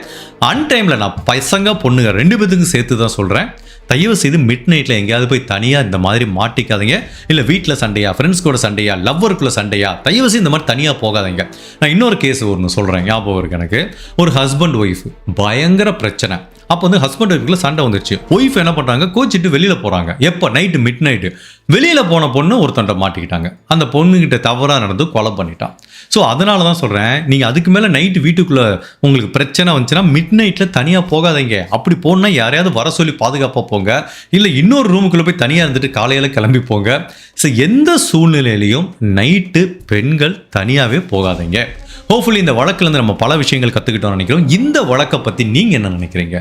அன்டைமில் நான் பசங்க பொண்ணுங்க 2 பேத்துக்கும் சேர்த்து தான் சொல்கிறேன். தயவு செய்து மிட் நைட்டில் எங்கேயாவது போய் தனியாக இந்த மாதிரி மாட்டிக்காதீங்க. இல்லை வீட்டில் சண்டையா, ஃப்ரெண்ட்ஸ் கூட சண்டையா, லவ்வருக்குள்ள சண்டையா, தயவு செய்து இந்த மாதிரி தனியாக போகாதீங்க. நான் இன்னொரு கேஸ் ஒன்று சொல்கிறேன், ஞாபகம் இருக்கு எனக்கு. ஒரு ஹஸ்பண்ட் ஒய்ஃப் பயங்கர பிரச்சனை. அப்போ ஹஸ்பண்ட் ஒய்ஃபுக்குள்ள சண்டை வந்துருச்சு. ஒய்ஃப் என்ன பண்ணுறாங்க, கோச்சிட்டு வெளியில் போகிறாங்க. எப்போ? Night mid night. வெளியில் போன பொண்ணு ஒருத்தன்ட்ட மாட்டிக்கிட்டாங்க. அந்த பொண்ணுக்கிட்ட தவறாக நடந்து கொலை பண்ணிட்டான். ஸோ அதனால தான் சொல்கிறேன், நீங்கள் அதுக்கு மேலே நைட்டு வீட்டுக்குள்ளே உங்களுக்கு பிரச்சனை வந்துச்சுன்னா மிட் நைட்டில் தனியாக போகாதீங்க. அப்படி போனால் யாரையாவது வர சொல்லி பாதுகாப்பாக போங்க. இல்லை இன்னொரு ரூமுக்குள்ளே போய் தனியாக இருந்துட்டு காலையில் கிளம்பி போங்க. ஸோ எந்த சூழ்நிலையிலையும் நைட்டு பெண்கள் தனியாகவே போகாதீங்க. ஹோப்ஃபுல்லி இந்த வழக்கிலேருந்து நம்ம பல விஷயங்கள் கற்றுக்கிட்டோம்னு நினைக்கிறோம். இந்த வழக்கை பற்றி நீங்கள் என்ன நினைக்கிறீங்க?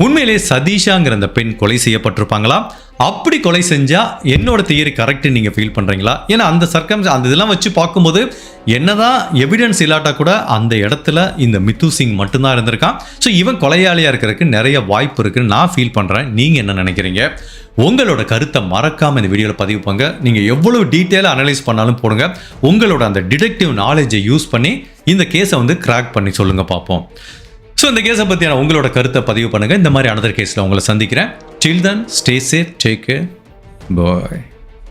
உண்மையிலே சதீஷாங்கிற அந்த பெண் கொலை செய்யப்பட்டிருப்பாங்களா? அப்படி கொலை செஞ்சால் என்னோட தியரி கரெக்டு நீங்கள் ஃபீல் பண்ணுறீங்களா? ஏன்னா அந்த அந்த இதெல்லாம் வச்சு பார்க்கும்போது என்னதான் எவிடன்ஸ் இல்லாட்டா கூட அந்த இடத்துல இந்த மித்து சிங் மட்டும்தான் இருந்திருக்கான். ஸோ இவன் கொலையாளியாக இருக்கிறதுக்கு நிறைய வாய்ப்பு இருக்குன்னு நான் ஃபீல் பண்ணுறேன். நீங்கள் என்ன நினைக்கிறீங்க? உங்களோட கருத்தை மறக்காமல் இந்த வீடியோவில் பதிவு பண்ணுங்க. நீங்கள் எவ்வளவு டீட்டெயிலாக அனலைஸ் பண்ணாலும் போடுங்க. உங்களோட அந்த டிடெக்டிவ் நாலேஜை யூஸ் பண்ணி இந்த கேஸை கிராக் பண்ணி சொல்லுங்கள் பார்ப்போம். ஸோ இந்த கேஸை பற்றியான உங்களோட கருத்தை பதிவு பண்ணுங்கள். இந்த மாதிரி அனதர் கேஸில் உங்களை சந்திக்கிறேன். Till then, stay safe, take care, bye.